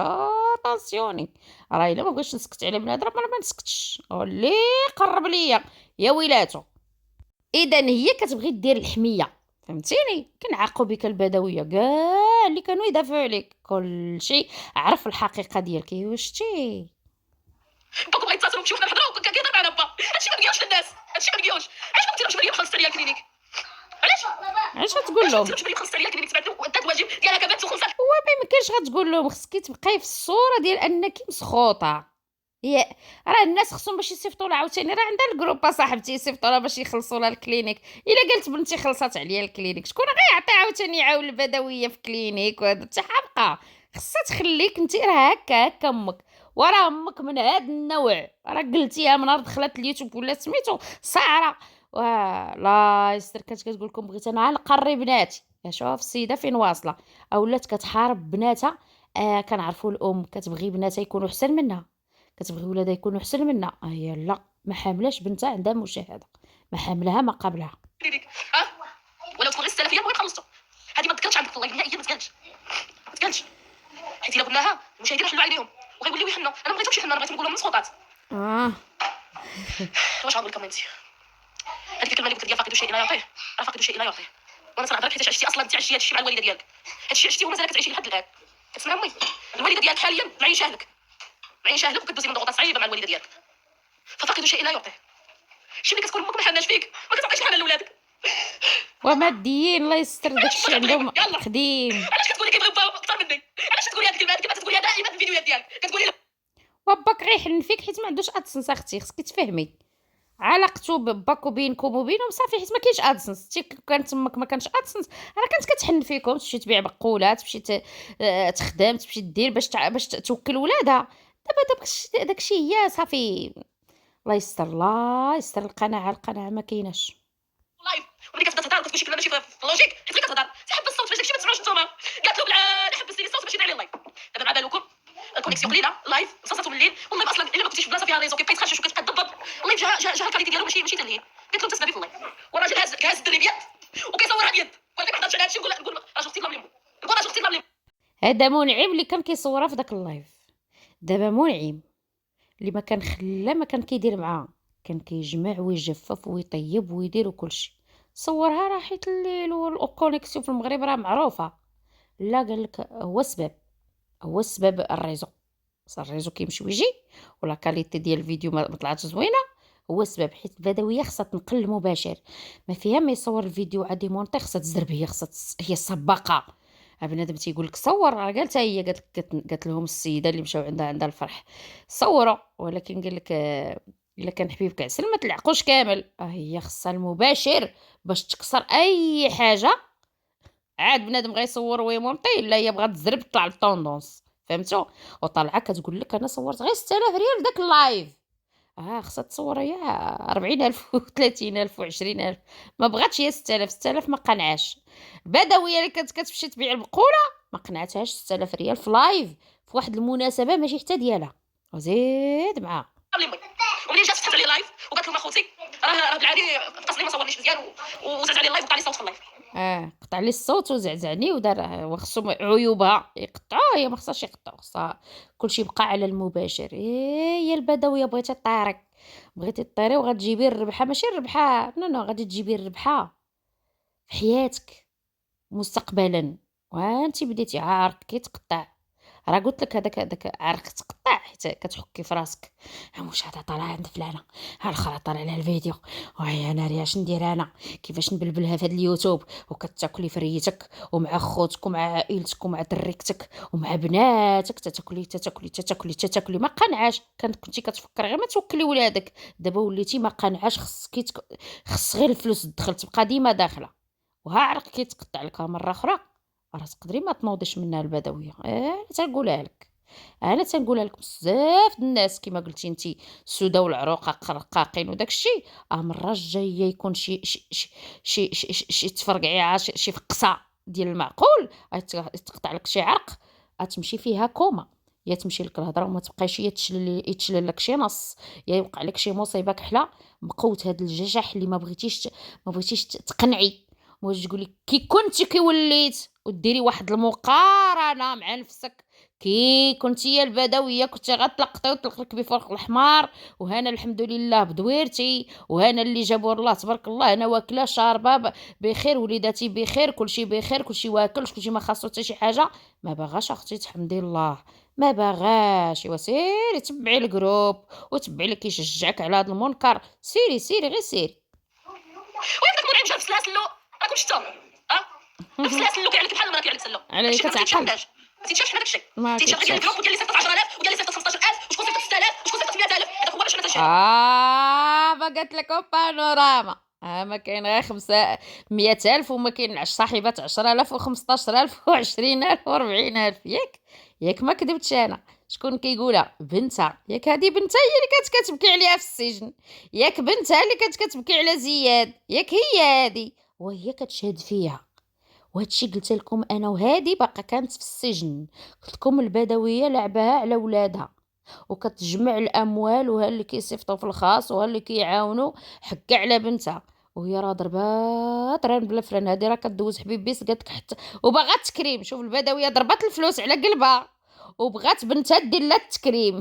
طونسيوني، راه الا ما بغيتش نسكت على بنادم ما نسكتش، اللي قرب ليا يا ويلاتو. اذا هي كتبغي دير الحميه، فهمتيني؟ كنعاقوا بك البدويه كاع اللي كانوا يدافعوا عليك، كلشي عرف الحقيقه ديالك. ايوا شتي باكم بغيت تصاصروا نمشيو حنا نهضروا كيهضر معنا با، هادشي ما كيجيوش للناس، هادشي ما كيجيوش. علاش ما ديروش مريم خلصت عليا الكلينيك؟ علاش غتقول لهم؟ علاش مريم خلصت عليا الكلينيك؟ تبعت له وانت الواجب ديالها كبات وخلصت. ما يمكنش غتقول لهم، خصك تبقاي في الصوره ديال انك مسخوطه. هي راه الناس خصهم باش يصيفطوا لها عاوتاني، راه عندها الجروب صاحبتي يصيفطوا لها باش يخلصوا لها الكلينيك. الا قالت بنتي خلصات عليا الكلينيك، شكون غيعطي عاوتاني يعاون البدويه في الكلينيك؟ وهذا انت حابقه، خصها تخليك انت راه هكا امك، وراه امك من هذا النوع، راه قلتيها من نهار دخلت اليوتيوب ولا سميتو ساعره. لا يستر، كانت كتقول لكم بغيت انا نقري بناتي. شوف السيده فين واصله، اولات كتحارب بناتها. كنعرفوا الام كتبغي بناتها يكونوا احسن منها، كتبغي ولادها يكونوا احسن منها. هي لا، ما حاملاش بنتها عندها مشاهده، ما حاملها ما قبلها. ولو تكون غير 6000 المهم خلصتو، هذه ما تذكرش عندك والله نهائيا، ما تذكرش حيت الا قلناها المشاهدين يحلوا عليهم وغيوليو يحنوا. انا ما بغيتهمش يحنوا، انا بغيت نقول لهم مسخوطات. واش غنقول لكم انت؟ هذيك الكلمه اللي قلت لي فاقد شيء لا يعطيه، راه فاقد شيء لا يعطيه. وانا تنهضرك حيت عشتي اصلا، انت عشتي هادشي مع الوالده ديالك، هادشي عشتي ومازال كتعيشي لحد الان. كتسمع امي؟ الوالده ديالك حاليا معيشه اهلك، معيشه اهلك وكدوزي من ضغوطات صعيبه مع الوالده ديالك، ففاقد شيء لا يعطيه. شي ملي كتكون امك ما حناش فيك ما كتعطيش حنان لولادك. وماديين الله يستر داكشي عندهم يلا قديم. علاش كتقولي كيبغيو باو اكثر مني؟ علاش تقولي هاد الكلمه؟ هاد الكلمه تقوليها دائما في الفيديوهات ديالك، كتقولي له وباك غيحن فيك حيت ما عندوش ادسنس. اختي خصك تفهمي علاقته باك وبينكم وبينهم صافي، حيت ما كاينش ادسنس. انت كان تمك ما كانش ادسنس، راه كانت كتحن فيكم تمشي تبيع بقولات، تمشي تخدم، تمشي دير باش توكل ولادها. دابا داكشي هي صافي. الله يستر الله يستر. القناعه ما كايناش. لايف. وملي كتبدا تهضر كتقول شي كلمه ماشي في اللوجيك، حيت غير كتهضر تحب الصوت باش داكشي ما تسمعوش نتوما. قالت له بالعاده حبستي لي الصوت باش يدير عليه اللايف. دابا مع بالكم الكونيكسيون قليله لايف صاصاتو من الليل، والله اصلا الا ما كنتيش في بلاصه فيها ريزو كيبقى يتخشش وكتبقى تضبط اللايف جا الكاليتي ديالو ماشي تنهي. قلت له انت سببي في اللايف، والراجل هاز الدري بيد وكيصورها بيد، ولكن ما حضرتش على هادشي. نقول راجل اختي بلا نقول راجل اختي بلا هذا منعم اللي كان كيصورها في داك اللايف. دابا منعم اللي ما كان خلا ما كان كيدير معاه، كان كيجمع ويجفف ويطيب ويدير وكلشي. صورها راه حيت الليل والكونيكسيون في المغرب راه معروفه. لا قال لك هو السبب الريزو. الريزو كيمشي ويجي، ولا كاليتي ديال الفيديو ما طلعتش زوينه. هو السبب، حيت البدويه خاصها تنقل المباشر، ما فيها ما يصور الفيديو عادي مونطي. خاصها تزرب، هي خاصها هي السباقه. بنادم تيقول لك صور، راه قالتها هي، قالت لهم السيده اللي مشاو عندها الفرح صوروا. ولكن قال لك الا كان حبيبك عسل ما تلعقوش كامل. هي خاصها المباشر باش تكسر اي حاجه. عاد بنادم غيصور ويمونطي، لا هي بغات تزرب طلع الطوندونس. فهمتوا؟ وطالعه كتقول لك انا صورت غير 6000 ريال داك اللايف. خاصها تصور هي 40,000 و30,000 و20,000. ما بغاتش هي 6000 ما قنعاش. البدويه اللي كانت كتمشي تبيع البقوله ما قنعتهاش 6000 ريال في لايف في واحد المناسبه ماشي حتى ديالها، وزيد معاها. امي. ومنين جات فتحت عليه لايف وقالت له اخوتي راه بالعادي في التصوير ما صورنيش مزيان وزاد عليه اللايف وقطع لي الصوت في اللايف. قطع لي الصوت وزعزعني ودار وخصو عيوبها يقطعوها. هي ما خصهاش يقطعوا، خصها كلشي يبقى على المباشر. هي البدويه بغيتي طيري، بغيتي طيري وغتجيبي الربحه. ماشي الربحه، نو غادي تجيبي الربحه في حياتك مستقبلا. وانت بديتي عارك كيتقطع. راه قلت لك هذاك عرق تقطع حيت كتحكي في راسك. واش هذا طالع عند فلانه، الاخرى طالع لها الفيديو، وهي انا راه اش ندير انا، كيفاش نبلبلها في هذا اليوتيوب. وكتاكلي في ريتك ومع خوتك ومع عائلتك ومع دريكتك ومع بناتك، تتاكلي ما قنعاش. كنتي كتفكر غير ما توكلي ولادك. دابا وليتي ما قنعاش، خص غير الفلوس تدخل، تبقى ديما داخله. وها عرق كيتقطع لك مره اخرى. راه تقدري ما تنوضيش منها البدويه. انا تنقولها لك، بزاف د الناس كما قلتي انت السودا والعروق قرقاقين وداك الشيء. المره الجايه يكون شي تفرقعي شي فقصه ديال المعقول، تقطع لك شي عرق، غتمشي فيها كوما. يا تمشي لك الهضره وما تبقايش، يتشلل لك شي نص، يا يوقع لك شي مصيبه كحله مقوت هاد الججح اللي ما بغيتيش تقنعي. واش تقولي كي كنتي كي وليت وديري واحد المقارنه مع نفسك. كي كنتي يا البدويه كنتي غتلقطي وتركبي فوق الحمار، وهنا الحمد لله بدويرتي، وهنا اللي جابوا الله تبارك الله انا واكله شاربه بخير، وليداتي بخير، كلشي بخير، كلشي واكل، كلشي ما خاصو حتى شي حاجه. ما باغاش اختي تحمدي الله، ما باغاش. ايوا سيري تبعي الجروب وتبعي اللي كيشجعك على هذا المنكر. سيري غير سيري. وين داك منعم جاب سلاسلو راكم شفتو داك سلاسلو كيعلق بحال المراه كيعلق سلو. على كتعقل ما تيتشافش حنا داكشي. ما تيتشاف غير ديال كيتشافش. الجروب وديال اللي صيفط 10,000 وديال اللي صيفط 15,000 وشكون صيفط 6,000 وشكون صيفط 100,000. هذاك هو باش حنا تنشري. ما قلت لكم بانوراما. ما كاين غير 100,000 وما كاين صاحبات 10,000 و15,000 و20,000 و40,000. ياك ما كذبتش انا. شكون كيقولها؟ بنتها. ياك هذه بنتها هي اللي كانت كتبكي عليها في السجن، ياك بنتها اللي كانت كتبكي على زياد، ياك هي هذه وهي كتشهد فيها. وهادشي قلت لكم انا، وهذه باقا كانت في السجن. قلت لكم البدويه لعبها على ولادها وكتجمع الاموال، وها اللي كيصيفطوا في الخاص وها اللي كيعاونوا حكا على بنتها. وهي راه ضربات راه بلا فلان. هذه راه كدوز حبيبيس قالت لك حتى وبغات تكريم. شوف البدويه ضربات الفلوس على قلبها وبغات بنتها دير لها التكريم.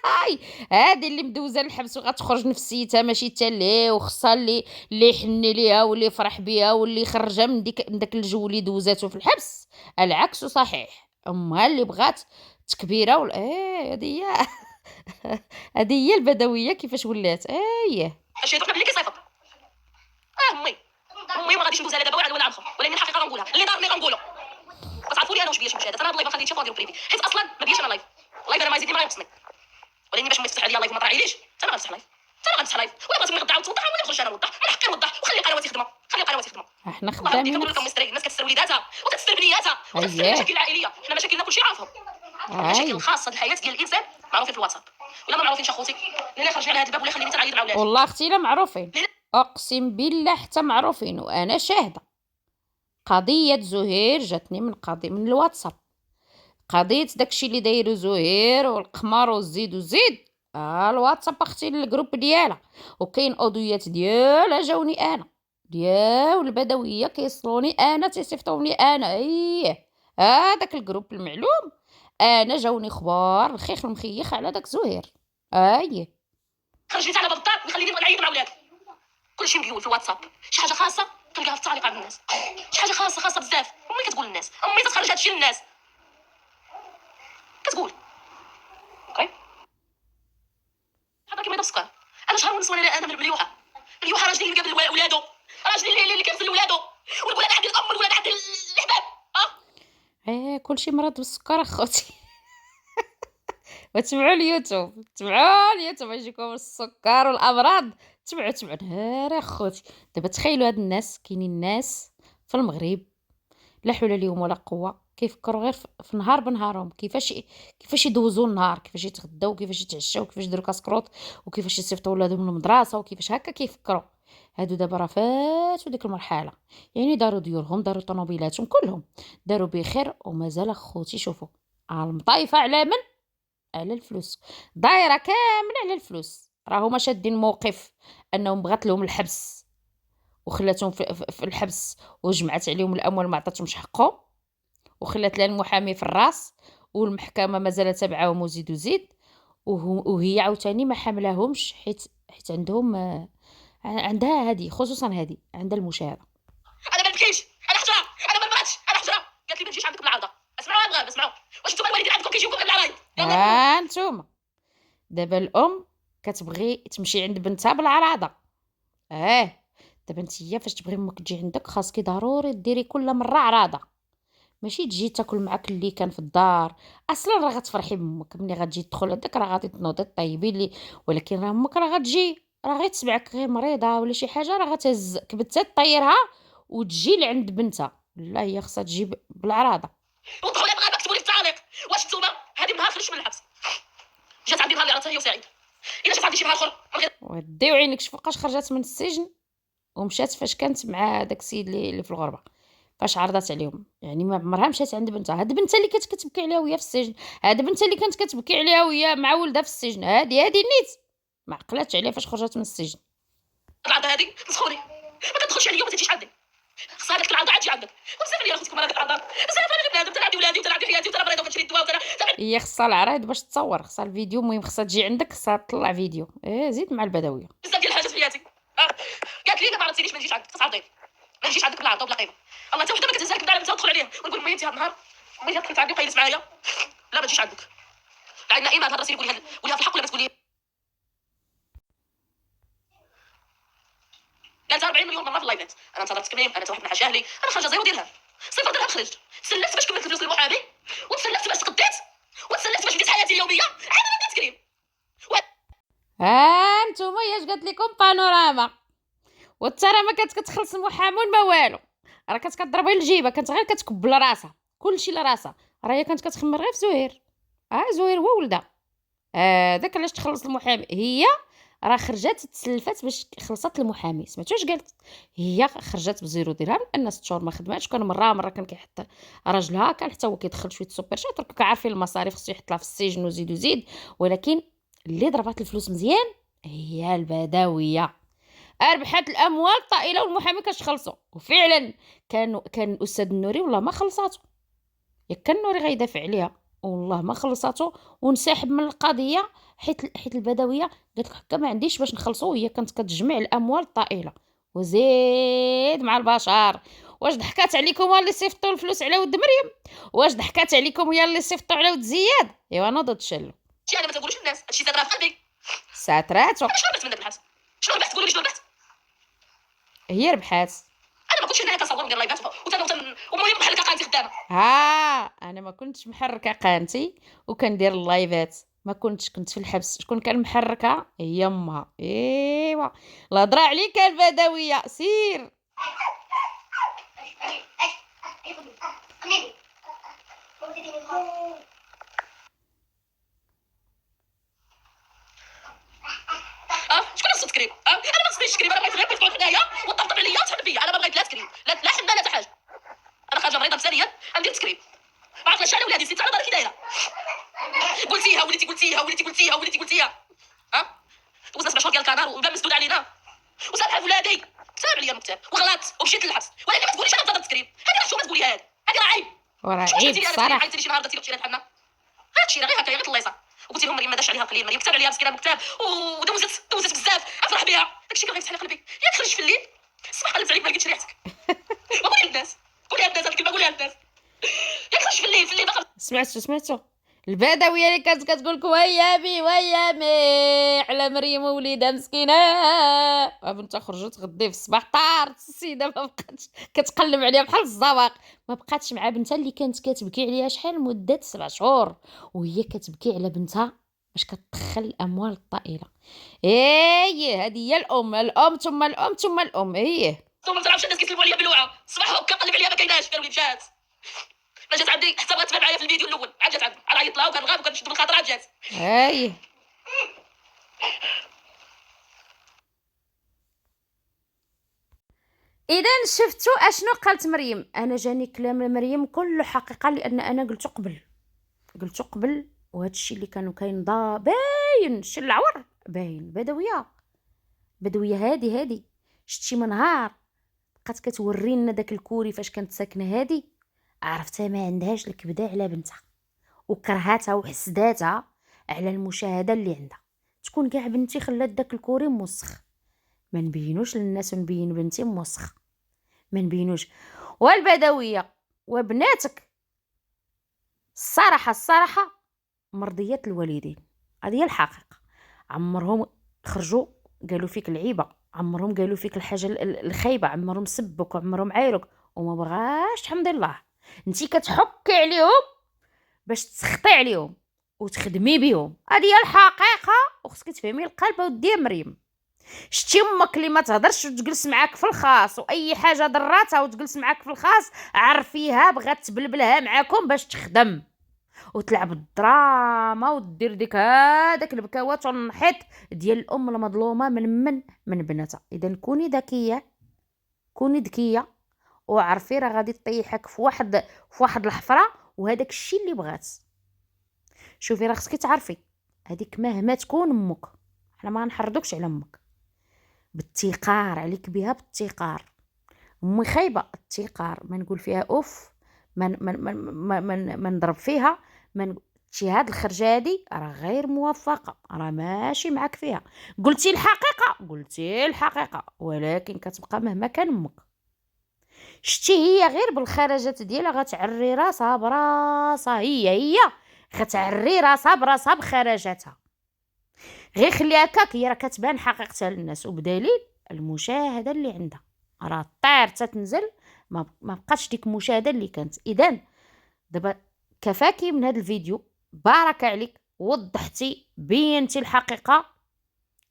هاي هادي اللي مدوزه للحبس وغتخرج نفسيتها ماشي تا ليه، وخصها اللي يحن ليها واللي يفرح بها واللي يخرجها من داك الجو اللي دوزاتو في الحبس. العكس صحيح، امها اللي بغات تكبيره هادي هي هادي هي البدويه كيفاش ولات. اييه مشيتو حنا بلي كيصيفط. امي ما غاديش ندوزها لا دابا ولا عمخه، ولكن الحقيقه غنقولها اللي دارني غنقولو. تعرفوا لي انا واش بيا شي مشاهدات، انا هاد اللايف غنخليه شي فون ديال بريفي، حيت اصلا ما بياش انا لايف انا ما يزيدني ما غيخصني، ولكن باش ما يفتح عليا لايف وما طرعيليش حتى انا غنفتح لايف، ولا بغيتي نغدا وتوضح ولا نخرج انا نوضح، من حقي نوضح وخلي القنوات يخدموا، احنا الله يرضيك خدامين كنقول لكم مستري، الناس كتستر وليداتها وتستر بنياتها وتستر اييه المشاكل العائليه، حنا مشاكلنا كلشي عارفهم. المشاكل اي الخاصه بالحياه ديال الانسان معروفين في الواتساب، ولا ما معروفينش اخوتي، اللي خرج على هذا الباب ولا خليني تنعيط مع ولادي. والله اختي لا معروفين، اقسم بالله حتى معروفين وانا شاهده. قضيه زهير جاتني من الواتساب، قضيه داكشي اللي دايرو زهير والقمر والزيد وزيد. الواتساب اختي الجروب ديالها، وكاين اوديات ديالها جاوني انا، ديال البدويه كيصلوني انا تيصيفطوني انا. ايه هذاك الجروب المعلوم انا جاوني اخبار الخيخ المخيخ على داك زهير. ايه خرج لي على باب الدار ويخليني نعيط مع ولادي. كلشي مقيول في الواتساب، شي حاجه خاصه كنلقاها في التعليق عند الناس، شي حاجه خاصه بزاف امي كتقول للناس، امي تخرج هادشي للناس كتقول اوكي. هذا كيما يضرب السكر. انا شهر ونص وانا من مليوحه راجلي اللي قبل ولادو، راجلي اللي كيغسل ولادو، والولاد عند الام والولاد عند الحباب. كلشي مرض بالسكر اخوتي. وتبعوا اليوتيوب، تبعوا اليوتيوب يجيكم السكر والامراض. تبعوا نهار اخوتي. دابا تخيلوا هاد الناس، كاينين ناس في المغرب لا حول لهم ولا قوه كيفكروا غير في نهار بنهارهم، كيفاش يدوزوا النهار، كيفاش يتغداو، كيفاش يتعشاو، كيفاش يديروا كاسكروط، وكيفاش يصيفطوا ولادهم للمدرسه، وكيفاش هكا كيفكروا. هادو دابا راه فاتوا ديك المرحله، يعني داروا ديورهم، داروا طوموبيلاتهم كلهم، داروا بخير. ومازال اخوتي شوفوا المطايفه على من؟ على الفلوس، دايره كامله على الفلوس. راهما شادين موقف انهم بغات لهم الحبس وخلاتهم في الحبس، وجمعت عليهم الاموال ما عطاتهمش حقهم، وخلات لها المحامي في الراس، والمحكمه مازال تابعاهم وزيد وزيد. وهي عاوتاني ما حاملاهمش حيت عندهم عندها هذه، خصوصا هذه عندها المشاهده. انا ما نبكيش، انا حجره، انا ما نبغاتش، انا حجره. قالت لي ما نجيش عندك بالعرضه. اسمعوا الغاب، اسمعوا واش نتوما الوالدين عندكم كيجيوكم غير بالعرايض؟ نتوما دابا الام كتبغي تمشي عند بنتها بالعراضه. دابا نتيا فاش تبغي امك تجي عندك خاصك ضروري ديري كل مره عراضه، ماشي تجي تاكل معاك اللي كان في الدار. اصلا راه غتفرحي بامك ملي غتجي تدخل عندك، راه غادي تنوضي طيبين لي، ولكن راه امك راه غتجي، راه غير تسمعك غير مريضه ولا شي حاجه، راه غتهز كبتها طيرها وتجي لعند بنتها. لا هي خصها تجي بالعراضه. وضحوا لي بغا كتبوا لي في التعليق واش نتوما هذه النهار خرجت من الحبس جات عندي نهار اللي عرفتها هي وسعيد، الا جات عندي شي نهار اخر وديو عينك شوف فوقاش خرجت من السجن ومشات فاش كانت مع داك السيد اللي في الغربه، فاش عرضت عليهم. يعني ما عمرها مشات عند بنتها. هاد بنتها اللي كانت كتبكي عليها وهي في السجن، هاد بنتها اللي كانت كتبكي عليها وهي مع ولدها في السجن، هادي نيت ما عقلاتش عليها فاش خرجت من السجن. العرضه هذه مسخوني ما كتدخلش عليا وما تجيش عندي، خصها ديك العرضه عاد تجي عندك. وبزاف ديال اختكم راه ديك العرضه بزاف انا غير بنادم، عندي ولادي عندي حياتي مريضه وكنشري الدواء هي خصها العرايض باش تصور، خصها الفيديو، المهم خصها تجي عندك، خصها تطلع فيديو. زيد مع البدويه بزاف ديال الحاجات في حياتي. قالت لي ما عرفتينيش ما نجيش عندك، تصعدي ما نجيش عندك بلا عرضه وبلا قيمه. الله حتى وحده ما كتهزها لك بدار تدخل عليه ونقول امي انت هذا النهار امي دخلت عندي وقيلت معايا لا ما تجيش عندك. لعندنا ايمان تهضري قولي لها في الحق ولا ما تقولي. قالت 40 مليون مره في اللايفات انا انتظرت تكريم، انا واحد من حاجه لي، انا خارجه زيرو ديالها، صفر درهم خرجت، تسلفت باش كملت الفلوس للمحامي، وتسلفت باش تغديت، وتسلفت باش بديت حياتي اليوميه، عاد ما بديت كريم. نتوما اش قالت لكم بانوراما، والترى ما كانت كتخلص المحامون ما والو، راه كانت كضربها لجيبها، كانت غير كتكب لراسها كلشي لراسها. راه هي كانت كتخمر غير في زهير، زهير هو ولدها. داك علاش تخلص المحامي، هي راه خرجت تسلفات باش خلصت المحامي. سمعتوا اش قالت؟ هي خرجت بزيرو درهم لان 6 شهور ما خدماتش، كان مره كان كيحط راجلها، كان حتى هو كيدخل شويه سوبر شات، راكم عارفين المصاريف خصو يحط لها في السجن وزيد. ولكن اللي ضربات الفلوس مزيان هي البدويه، ربحت الاموال الطائله والمحامي كاش خلصوا. وفعلا كان الاستاذ النوري والله ما خلصاتو، ياك كان النوري غيدافع عليها، والله ما خلصاتو وانسحب من القضيه، حيت البدويه قالت لك هكا ما عنديش باش نخلصو، هي كانت كتجمع الاموال الطائله وزيد مع البشر. واش ضحكات عليكم هو اللي صيفطوا الفلوس على ود مريم؟ واش ضحكات عليكم هي اللي صيفطوا على ود زياد؟ ايوا نوضوا تشلوا. شي انا ما تنقولوش للناس، هادشي صاد راه في قلبي. ساتراتو. انا شنو ربحت من داك البحث؟ شنو ربحت؟ قولوا لي شنو ربحت؟ هي ربحات. انا ما كنتش هنايا كنصور وندير لايفات ومهم بحال هكا قناتي خدامه. انا ما كنتش محركه قناتي وكندير اللايفات، ما كنت في الحبس. شكون كان محركها؟ هي امها. ايوا الهضره عليك البدويه، سير. شكون خصو تكريم؟ انا ما خصنيش تكريم، انا بغيت غير تقعد هنايا وتطبطب عليا وتحن فيا. انا ما بغيت لا تكريم لا حنه لا حتى حاجه. انا خارجه مريضه نفسانيا غندير تكريم. ما عرفتش انا ولادي ستة على دارك دايره. قلتيها وليتي دوزنا 7 شهور ديال الكنار وبان مسدود علينا وسامحها في ولادي. كتب عليا المكتب وغلطت ومشيت للحبس، ولكن ما تقوليش انا نتظر تكريم. هذه راه شو ما تقولي، هذه راه عيب. وراه شو عيب عيب الصراحه. عيطتي شي نهار درتي شي حنا هادشي راه غير هكا غير طليصه وقلتي لهم مريم ما داش عليها القليل. مريم كتب عليها مسكينه المكتب ودوزت بزاف. افرح بها داكشي كان غيفتح لي قلبي. ياك خرجت في الليل الصباح قلبت عليك ما لقيتش ريحتك. وقولي للناس هاد الكلمه قوليها للناس. ياك خرجت في الليل باقا. سمعتوا البدويه اللي كانت كتقول لك ويامي على مريم ووليدها مسكينه، بنتها خرجت غدي في الصباح طارت السيده، ما بقاتش كتقلب عليها بحال الزواق. ما بقاتش مع بنتها اللي كانت كتبكي عليها شحال مده 7 شهور، وهي كتبكي على بنتها باش كتدخل الاموال الطائله. هذه هي الام ثم الام ثم الام. ثم ما تعرفش الناس كيسلموا عليا بلوعه الصباح هكا قلب عليا ما كايناش. قالوا لي مشات ما جات عندي حتى بغات تبان معايا في الفيديو الاول. عاد جات عندي انا عيط لها وكنغاب وكنشد بالخاطر. عاد جات. اذا شفتوا اشنو قالت مريم؟ انا جاني كلام مريم كله حقيقه، لان انا قلت قبل وهذا الشيء اللي كانوا كاين باين الشي العور باين. بدويه هادي شتي من نهار بقات كتوري لنا داك الكوري فاش كانت ساكنه هادي، عرفتها ما عندهاش الكبده على بنتها وكرهاتها وحسداتها على المشاهده اللي عندها. تكون كاع بنتي خلات داك الكوري موسخ، ما نبينوش للناس ونبين بنتي موسخ، ما نبينوش. والبدويه وبناتك الصراحه مرضيات الوالدين، هذه هي الحقيقه. عمرهم خرجوا قالوا فيك العيبه، عمرهم قالوا فيك الحاجه الخايبه، عمرهم سبك وعمرهم عايروك وما بغاش. الحمد لله انتي كتحكي عليهم باش تسخطي عليهم وتخدمي بهم، هذه هي الحقيقه. وخصك تفهمي القلب ودي مريم. شتي امك اللي ما تهضرش وتجلس معاك في الخاص، واي حاجه ضراتها وتجلس معاك في الخاص عرفيها بغات تبلبلها معاكم باش تخدم وتلعب الدراما ودير ديك هذاك البكاوات والنحيط ديال الام المظلومه من بناتها. اذا كوني ذكيه وعرفي راه غادي تطيحك في واحد الحفره، وهذاك الشيء اللي بغات. شوفي راه خصك تعرفي هذيك مهما تكون امك، حنا ما غنحرضوكش على امك، بالتقار عليك بها بالتقار. امي خايبه التقار، ما نقول فيها اوف، ما نضرب فيها، شي هاد الخرجه هادي راه غير موفقه، راه ماشي معاك فيها. قلتي الحقيقه ولكن كتبقى مهما كان امك. شتي هي غير بالخرجات ديالها غتعري راسها براسها، هي غتعري راسها براسها بخرجاتها. غير خليها هكاك، هي راه كتبان حقيقتها للناس، وبدليل المشاهده اللي عندها راه طير تتنزل، ما بقاتش ديك المشاهده اللي كانت. اذا دابا كفاكي من هذا الفيديو، بارك عليك، وضحتي بينتي الحقيقه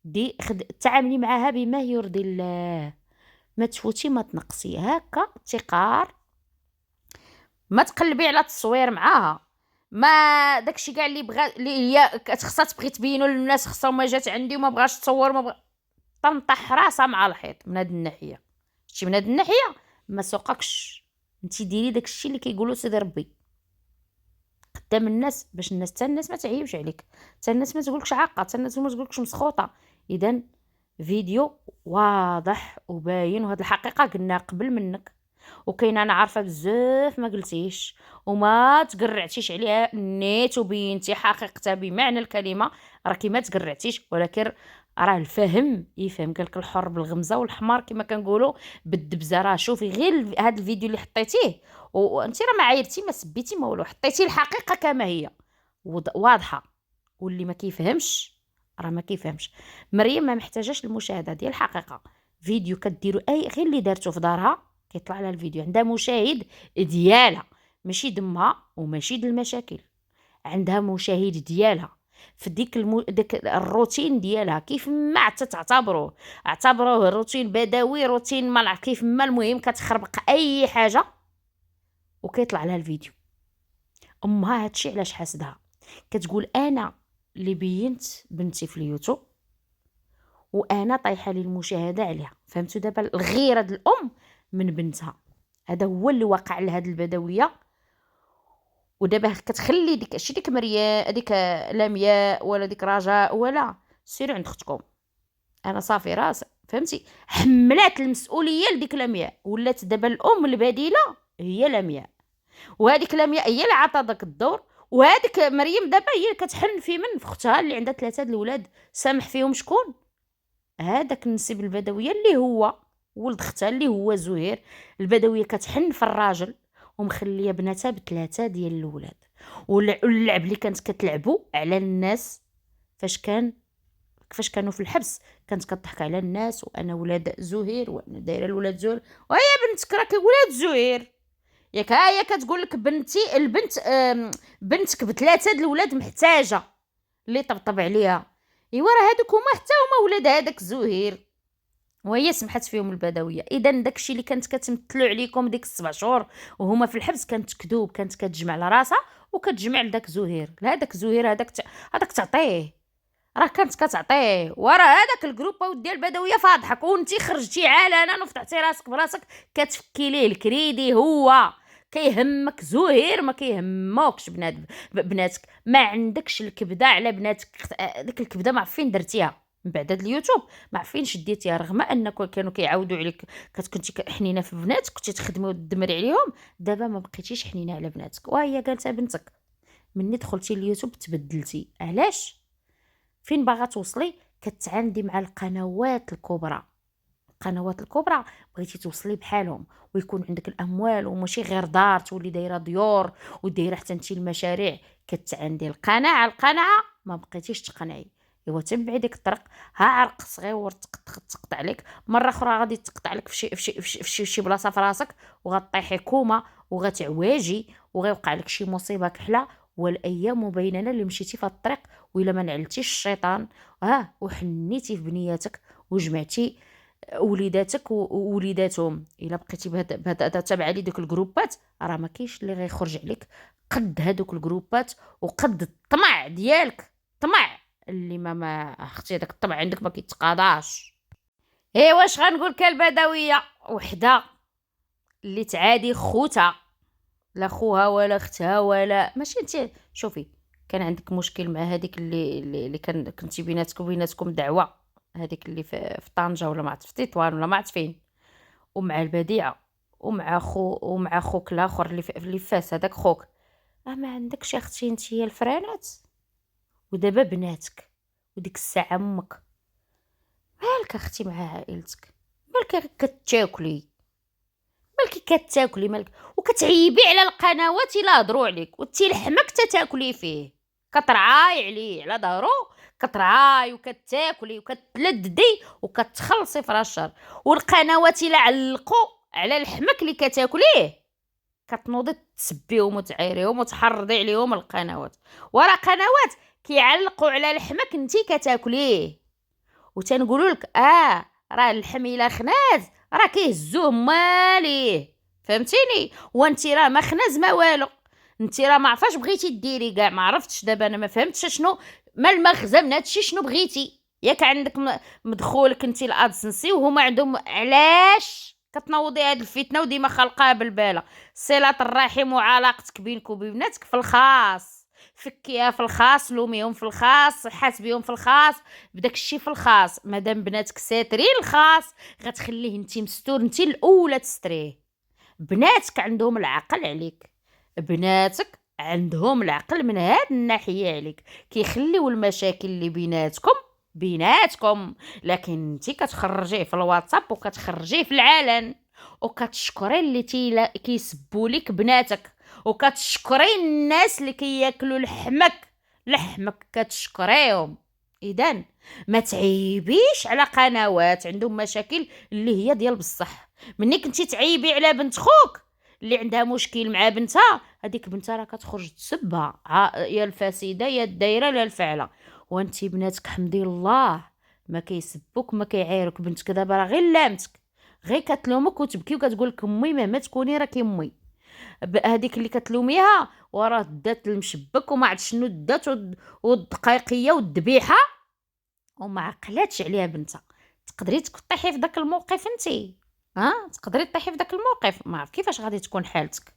دي تعاملي معها بما يرضي الله، ما تفوتي ما تنقصي هكا تقار، ما تقلبي على التصوير معاها. ما داكشي كاع اللي بغا اللي هي خصها تبغي تبينوا للناس، خصها ما جات عندي وما بغاش تصور، تنطح راسها مع الحيط. من هاد الناحيه شتي، من هاد الناحيه ما سوقكش، انت ديري داكشي اللي كيقولوا سيدي ربي قدام الناس، باش الناس حتى الناس ما تعيبش عليك، حتى الناس ما تقولكش عاقه، حتى الناس ما تقولكش مسخوطه. اذا فيديو واضح وباين، وهاد الحقيقه قلناها قبل منك، وكاينه انا عارفه بزاف ما قلتيش وما تقرعتيش عليها نيت وبينتي حقيقتها بمعنى الكلمه، راكي ما تقرعتيش، ولكن راه الفهم يفهم. قالك الحر بالغمزه والحمار كما كنقولوا بالدبزه. راه شوفي غير هذا الفيديو اللي حطيتيه وانت راه ما عايرتي ما سبيتي ما والو، حطيتي الحقيقه كما هي واضحه، واللي ما كيفهمش راه ما كيفهمش. مريم ما محتاجاش المشاهده ديال الحقيقه. فيديو كديروا اي غير اللي دارته في دارها كيطلع لها الفيديو، عندها مشاهد ديالها ماشي دمها وماشي د المشاكل، عندها مشاهد ديالها في ديك الروتين ديالها كيف ما تعتبروه، اعتبروه روتين بدوي، روتين ما كيف ما، المهم كتخربق اي حاجه وكيطلع لها الفيديو. امها هادشي علاش حاسدها، كتقول انا اللي بينت بنتي في اليوتيوب وانا طايحه لي المشاهده عليها. فهمتوا دابا الغيره د الام من بنتها، هذا هو اللي واقع لهاد البدويه. ودابا كتخلي ديك مريا ديك لمياء ولا ديك رجاء ولا سيروا عند اختكم. انا صافي راس فهمتي حملات المسؤوليه لديك لمياء، ولات دابا الام البديله هي لمياء، وهذيك لمياء هي اللي عطا داك الدور، وهذيك مريم دابا هي اللي كتحن في اختها اللي عندها 3 د الولاد. سامح فيهم شكون؟ هذاك النسيب البدويه اللي هو ولد اختها اللي هو زهير. البدويه كتحن في الراجل ومخليه بناتها ب3 ديال الولاد، واللعب اللي كانت كتلعبوا على الناس كيفاش كانوا في الحبس، كانت كتضحك على الناس وانا ولاد زهير وانا دايره الولاد زهير، وهي بنتك راكي ولاد زهير ياك. هي كتقول لك بنتي البنت بنتك ب3 د الولاد محتاجه اللي طبطب عليها. ايوا راه هادوك هما حتى هما ولاد هذاك زهير وهي سمحت فيهم البدويه. اذا داكشي اللي كانت كتمثلوا عليكم ديك 7 شهور وهما في الحبس كانت كذوب، كانت كتجمع على راسها وكتجمع لداك زهير. هذاك زهير هذاك تعطيه، راه كانت كتعطيه، وراه هذاك الجروب ديال البدويه فاضحك وانتي خرجتي علنا وفتحتي راسك براسك كتفكي ليه الكريدي. هو كيهمك زهير ما كيهموكش بناتك، ما عندكش الكبده على بناتك. ديك الكبده ما عارفين درتيها من بعد هاد اليوتيوب، ما عارفين شديتيها، رغم انكم كانوا كيعاودوا عليك كنتي حنينه في بناتك كنتي تخدمي وتدمري عليهم. دابا ما بقيتيش حنينه على بناتك، وهي قالتها بنتك مني دخلتي اليوتيوب تبدلتي. علاش؟ فين باغا توصلي؟ كتعاندي مع القنوات الكبرى. القنوات الكبرى بغيتي توصلي بحالهم ويكون عندك الاموال وماشي غير دار تولي دايره ديور ودايره حتى انت المشاريع. كتعندي القناعه ما بقيتيش تقنعي. ايوا تبعي ديك الطريق، ها عرق صغير تقطع عليك مره اخرى، غادي تقطع لك في شي بلاصه في راسك وغطيحي كوما وغتعواجي وغيوقع لك شي مصيبه كحله. والايام بيننا اللي مشيتي في الطريق وإلا ما نعلتيش الشيطان وحنيتي في بنياتك وجمعتي وليداتك ووليداتهم، الا بقيتي بهذا تابعه لي دوك الجروبات راه ما كاينش اللي غيخرج عليك قد هذوك الجروبات وقد الطمع ديالك. طمع اللي ما اختي داك الطمع عندك ما كيتقاضاش. واش غنقول كالبدويه وحده اللي تعادي خوتها، لا خوها ولا اختها ولا ماشي انت. شوفي كان عندك مشكل مع هذيك اللي كنتي بيناتكم دعوه، هذيك اللي في طنجه ولا ما عرفت في تطوان ولا ما عرفت فين، ومع البديعه ومع خوك الاخر اللي فاس هذاك خوك. ما عندكش اختي انت هي الفرانات ودابا بناتك وديك الساعه امك. مالك اختي مع عائلتك؟ مالك كتاكلي مالك وكتعيبي على القنوات الا هضروا عليك وانتي لحمك تاكلي فيه، كترعاي عليه على ظهرو، كترعاي وكتاكلي وكتلددي وكتخلصي في الشهر. والقنوات الا علقوا على لحمك اللي كتاكليه كتنوضي تسبيهم وتعايريهم وتحرضي عليهم. القنوات ورا قنوات كيعلقوا على لحمك انتي كتاكليه وتنقولوا لك راه اللحم الا خناز راه كيهزوه ماليه. فهمتيني؟ وانتي راه ما خناز ما والو، انتي راه ما عرفاش بغيتي ديري كاع. ما عرفتش دابا انا ما فهمتش شنو ما المغزى من هادشي. شنو بغيتي؟ ياك عندك مدخولك انتي الادسنسي وهما عندهم. علاش كتنوضي هاد الفتنه وديما خلقها بالباله؟ صله الرحم وعلاقتك بينك وبين بناتك في الخاص، فكيها في الخاص، لوميهم في الخاص، حاسبيهم في الخاص، بداك الشيء في الخاص. مادام بناتك ساترين الخاص غتخليه انت مستور، انت الاولى تستريه. بناتك عندهم العقل عليك، بناتك عندهم العقل من هاد الناحيه عليك، كيخليو المشاكل اللي بيناتكم، لكن انت كتخرجيه في الواتساب وكتخرجيه في العلن، وكتشكري اللي كيسبوا لك بناتك، وكتشكري الناس اللي كياكلوا لحمك كتشكريهم. اذا ما تعيبيش على قنوات عندهم مشاكل اللي هي ديال بصح. مني كنتي تعيبي على بنت خوك اللي عندها مشكل مع بنتها، هذيك بنتها راه كتخرج تسبها، يا الفاسده يا الدايره لا الفاعله. وانتي بناتك حمدي الله ما كيسبوك ما كيعايروك. بنتك دابا راه غير لامتك، غير كتلومك وتبكي وكتقول لك امي مهما تكوني راكي امي. هذيك اللي كتلوميها وراه دات المشبك وما عرفت شنو دات، والدقيقيه والذبيحه، وما عقلاتش عليها بنتها. تقدري تطيحي في داك الموقف انتي؟ تقدري تطيحي في داك الموقف؟ ما عرف كيفاش غادي تكون حالتك.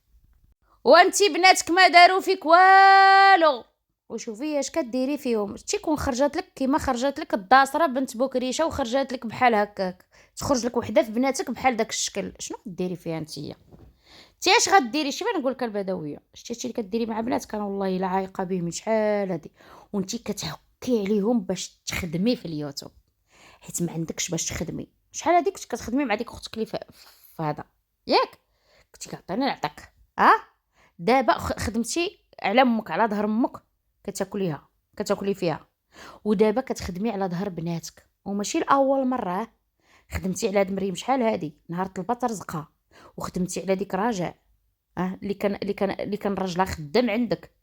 وانتي بناتك ما داروا فيك والو، وشوفي اش كديري فيهم. شتي كون خرجت لك كيما خرجت لك الداصره بنت بوكريشه وخرجت لك بحال هكاك، تخرج لك وحده في بناتك بحال داك الشكل، شنو ديري فيها نتيا؟ انتي اش غديري؟ شي بان نقول لك البدويه، شتي اللي كديري مع بناتك انا والله الا عايقه بهم شحال هادي. وانتي كتحكي عليهم باش تخدمي في اليوتيوب، حيت ما عندكش باش تخدمي. شحال هادي كنت كتخدمي مع ديك اختك اللي في هذا، ياك كنتي كعطيني نعطيك. دابا خدمتي على امك، على ظهر امك كتاكلي فيها، ودابا كتخدمي على ظهر بناتك، وماشي الاول مره. خدمتي على هاد مريم شحال هادي نهار طلبات رزقها، وخدمتي على ديك راجع اللي كان راجلها خدام عندك،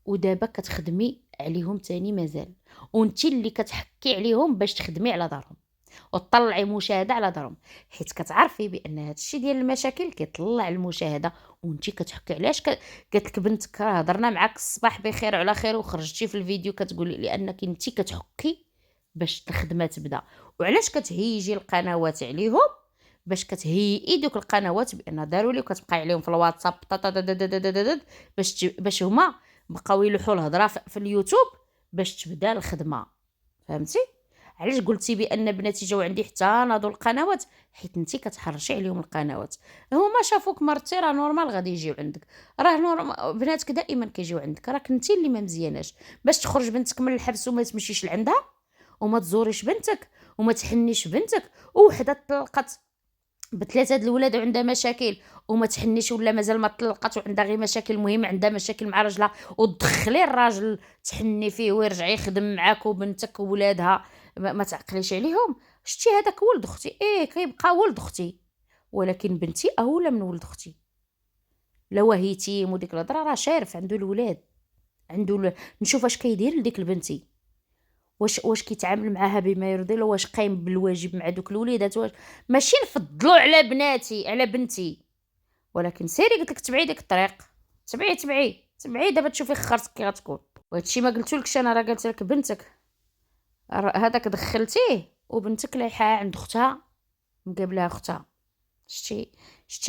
ودابا كتخدمي عليهم تاني مازال، وانتي اللي كتحكي عليهم باش تخدمي على دارهم وتطلعي مشاهده على دارهم، حيت كتعرفي بان هذا الشيء ديال المشاكل كيطلع المشاهده. وانتي كتحكي علاش قالت لك بنتك راه هضرنا معاك الصباح بخير وعلى خير وخرجتي في الفيديو كتقولي لانك انتي كتحكي باش الخدمه تبدا. وعلاش كتهيجي القنوات عليهم؟ باش كتهيئي دوك القنوات بان داروا لي، وكتبقاي عليهم في الواتساب باش هما بقاو يلوحوا الهضره في اليوتيوب باش تبدا الخدمه. فهمتي؟ علاش قلتي بان بناتي جاو عندي حتى ناضوا القنوات؟ حيت انتي كتحرشي عليهم القنوات. هما شافوك مرتي راه نورمال غادي يجيو عندك، راه نورمال بناتك دائما كيجيو عندك، راك انتي اللي ما مزياناش. باش تخرج بنتك من الحبس وما تمشيش لعندها وما تزوريش بنتك وما تحنيش بنتك، وحده طلقت بثلاثه د الولاد وعندها مشاكل وما تحنيش، ولا مازال ما طلقات وعندها غير مشاكل مهمه، عندها مشاكل مع راجلها، وتدخلي الراجل تحني فيه ويرجع يخدم معاك وبنتك وولادها ما تعقليش عليهم. شتي هذاك ولد اختي، كيبقى ولد اختي، ولكن بنتي اولى من ولد اختي. لو هيتيم وديك الهضره راه شارف عنده الولاد، نشوف اش كيدير لديك البنتي، واش كيتعامل معاها بما يرضي الله، واش قايم بالواجب مع دوك الوليدات، ماشي نفضلوا على بناتي على بنتي. ولكن سيري قلت لك تبعي ديك الطريق، تبعي دابا تشوفي خرتك كي غتكون. وهادشي ما قلتولكش انا، راه قلت لك بنتك هذاك دخلتيه، وبنتك لايحه عند اختها مقابلها اختها. شتي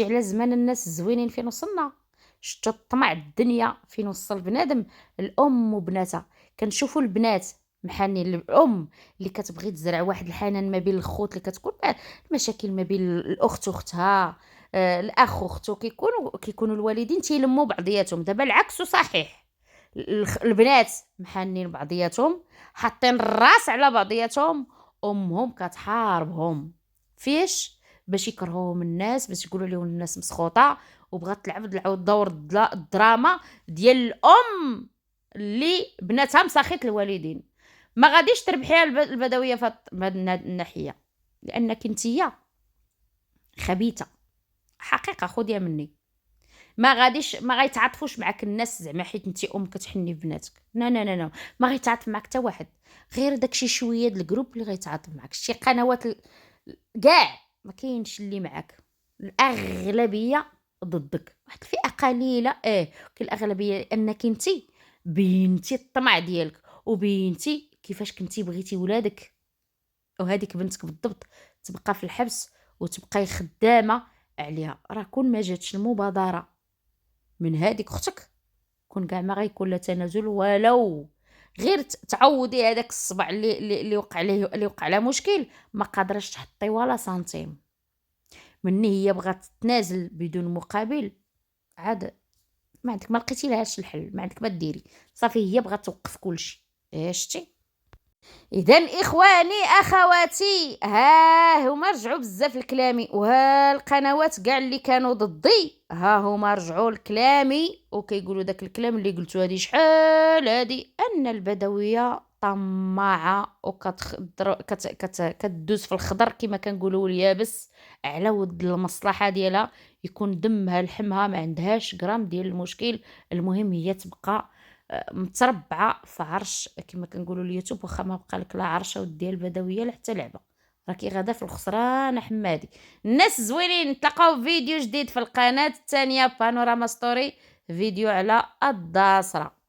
على زمان الناس الزوينين فين وصلنا؟ شتو الطمع الدنيا فين وصل بنادم؟ الام وبناتها. كنشوفوا البنات محنين الام اللي كتبغي تزرع واحد الحنان ما بين الخوت، اللي كتكون المشاكل ما بين الاخت واختها، الاخ واختو، كيكونوا الوالدين تيلموا بعضياتهم. دابا العكس صحيح، البنات محنين بعضياتهم، حاطين الراس على بعضياتهم، امهم كتحاربهم فيش باش يكرهوهم الناس، باش يقولوا لهم الناس مسخوطه، وبغات تلعب دور الدراما ديال الام اللي بناتها مساخيت الوالدين. ما غاديش تربحيها البدويه في هذه الناحيه، لانك انتيا خبيثه حقيقه، خديها مني. ما غيتعاطفوش معاك الناس زعما حيت انتي ام كتحني في بناتك. لا لا لا لا، ما غيتعاطف معاك حتى واحد، غير داكشي شويه د الجروب اللي غيتعاطف معاك. شي قنوات كاع ما كاينش اللي معاك، الاغلبيه ضدك، واحد الفئه قليله كاين الاغلبيه، لانك انتي بينتي الطمع ديالك، وبينتي كيفاش كنتي بغيتي ولادك، وهذيك بنتك بالضبط تبقى في الحبس وتبقى خدامه عليها. راه كون ما جاتش المبادره من هذيك اختك، كون كاع ما غيكون لا تنازل، ولو غير تعوضي هذاك الصبع اللي وقع عليه، اللي وقع على مشكل، ما قادراش تحطي ولا سنتيم. مني هي بغات تنازل بدون مقابل، عاد ما عندك، ما لقيتي لهاش الحل، ما عندك ما ديري، صافي هي بغات توقف كلشي. شتي؟ اذا اخواني اخواتي، ها هما رجعوا بزاف لكلامي، وها القنوات كاع اللي كانوا ضدي ها هما رجعوا لكلامي وكيقولوا داك الكلام اللي قلتو هادي شحال هادي، ان البدويه طماعه كتدوز في الخضر كما كنقولوا اليابس على ود المصلحه ديالها، يكون دمها لحمها ما عندهاش غرام ديال المشكل. المهم هي تبقى متربعه في عرش كما كنقولوا اليوتيوب، واخا ما بقى لك لا عرشه وديال البدويه لا حتى لعبه، راكي غادا في الخسران حمادي. الناس زوينين، نتلاقاو في فيديو جديد في القناه الثانيه بانوراما ستوري، فيديو على الداسره.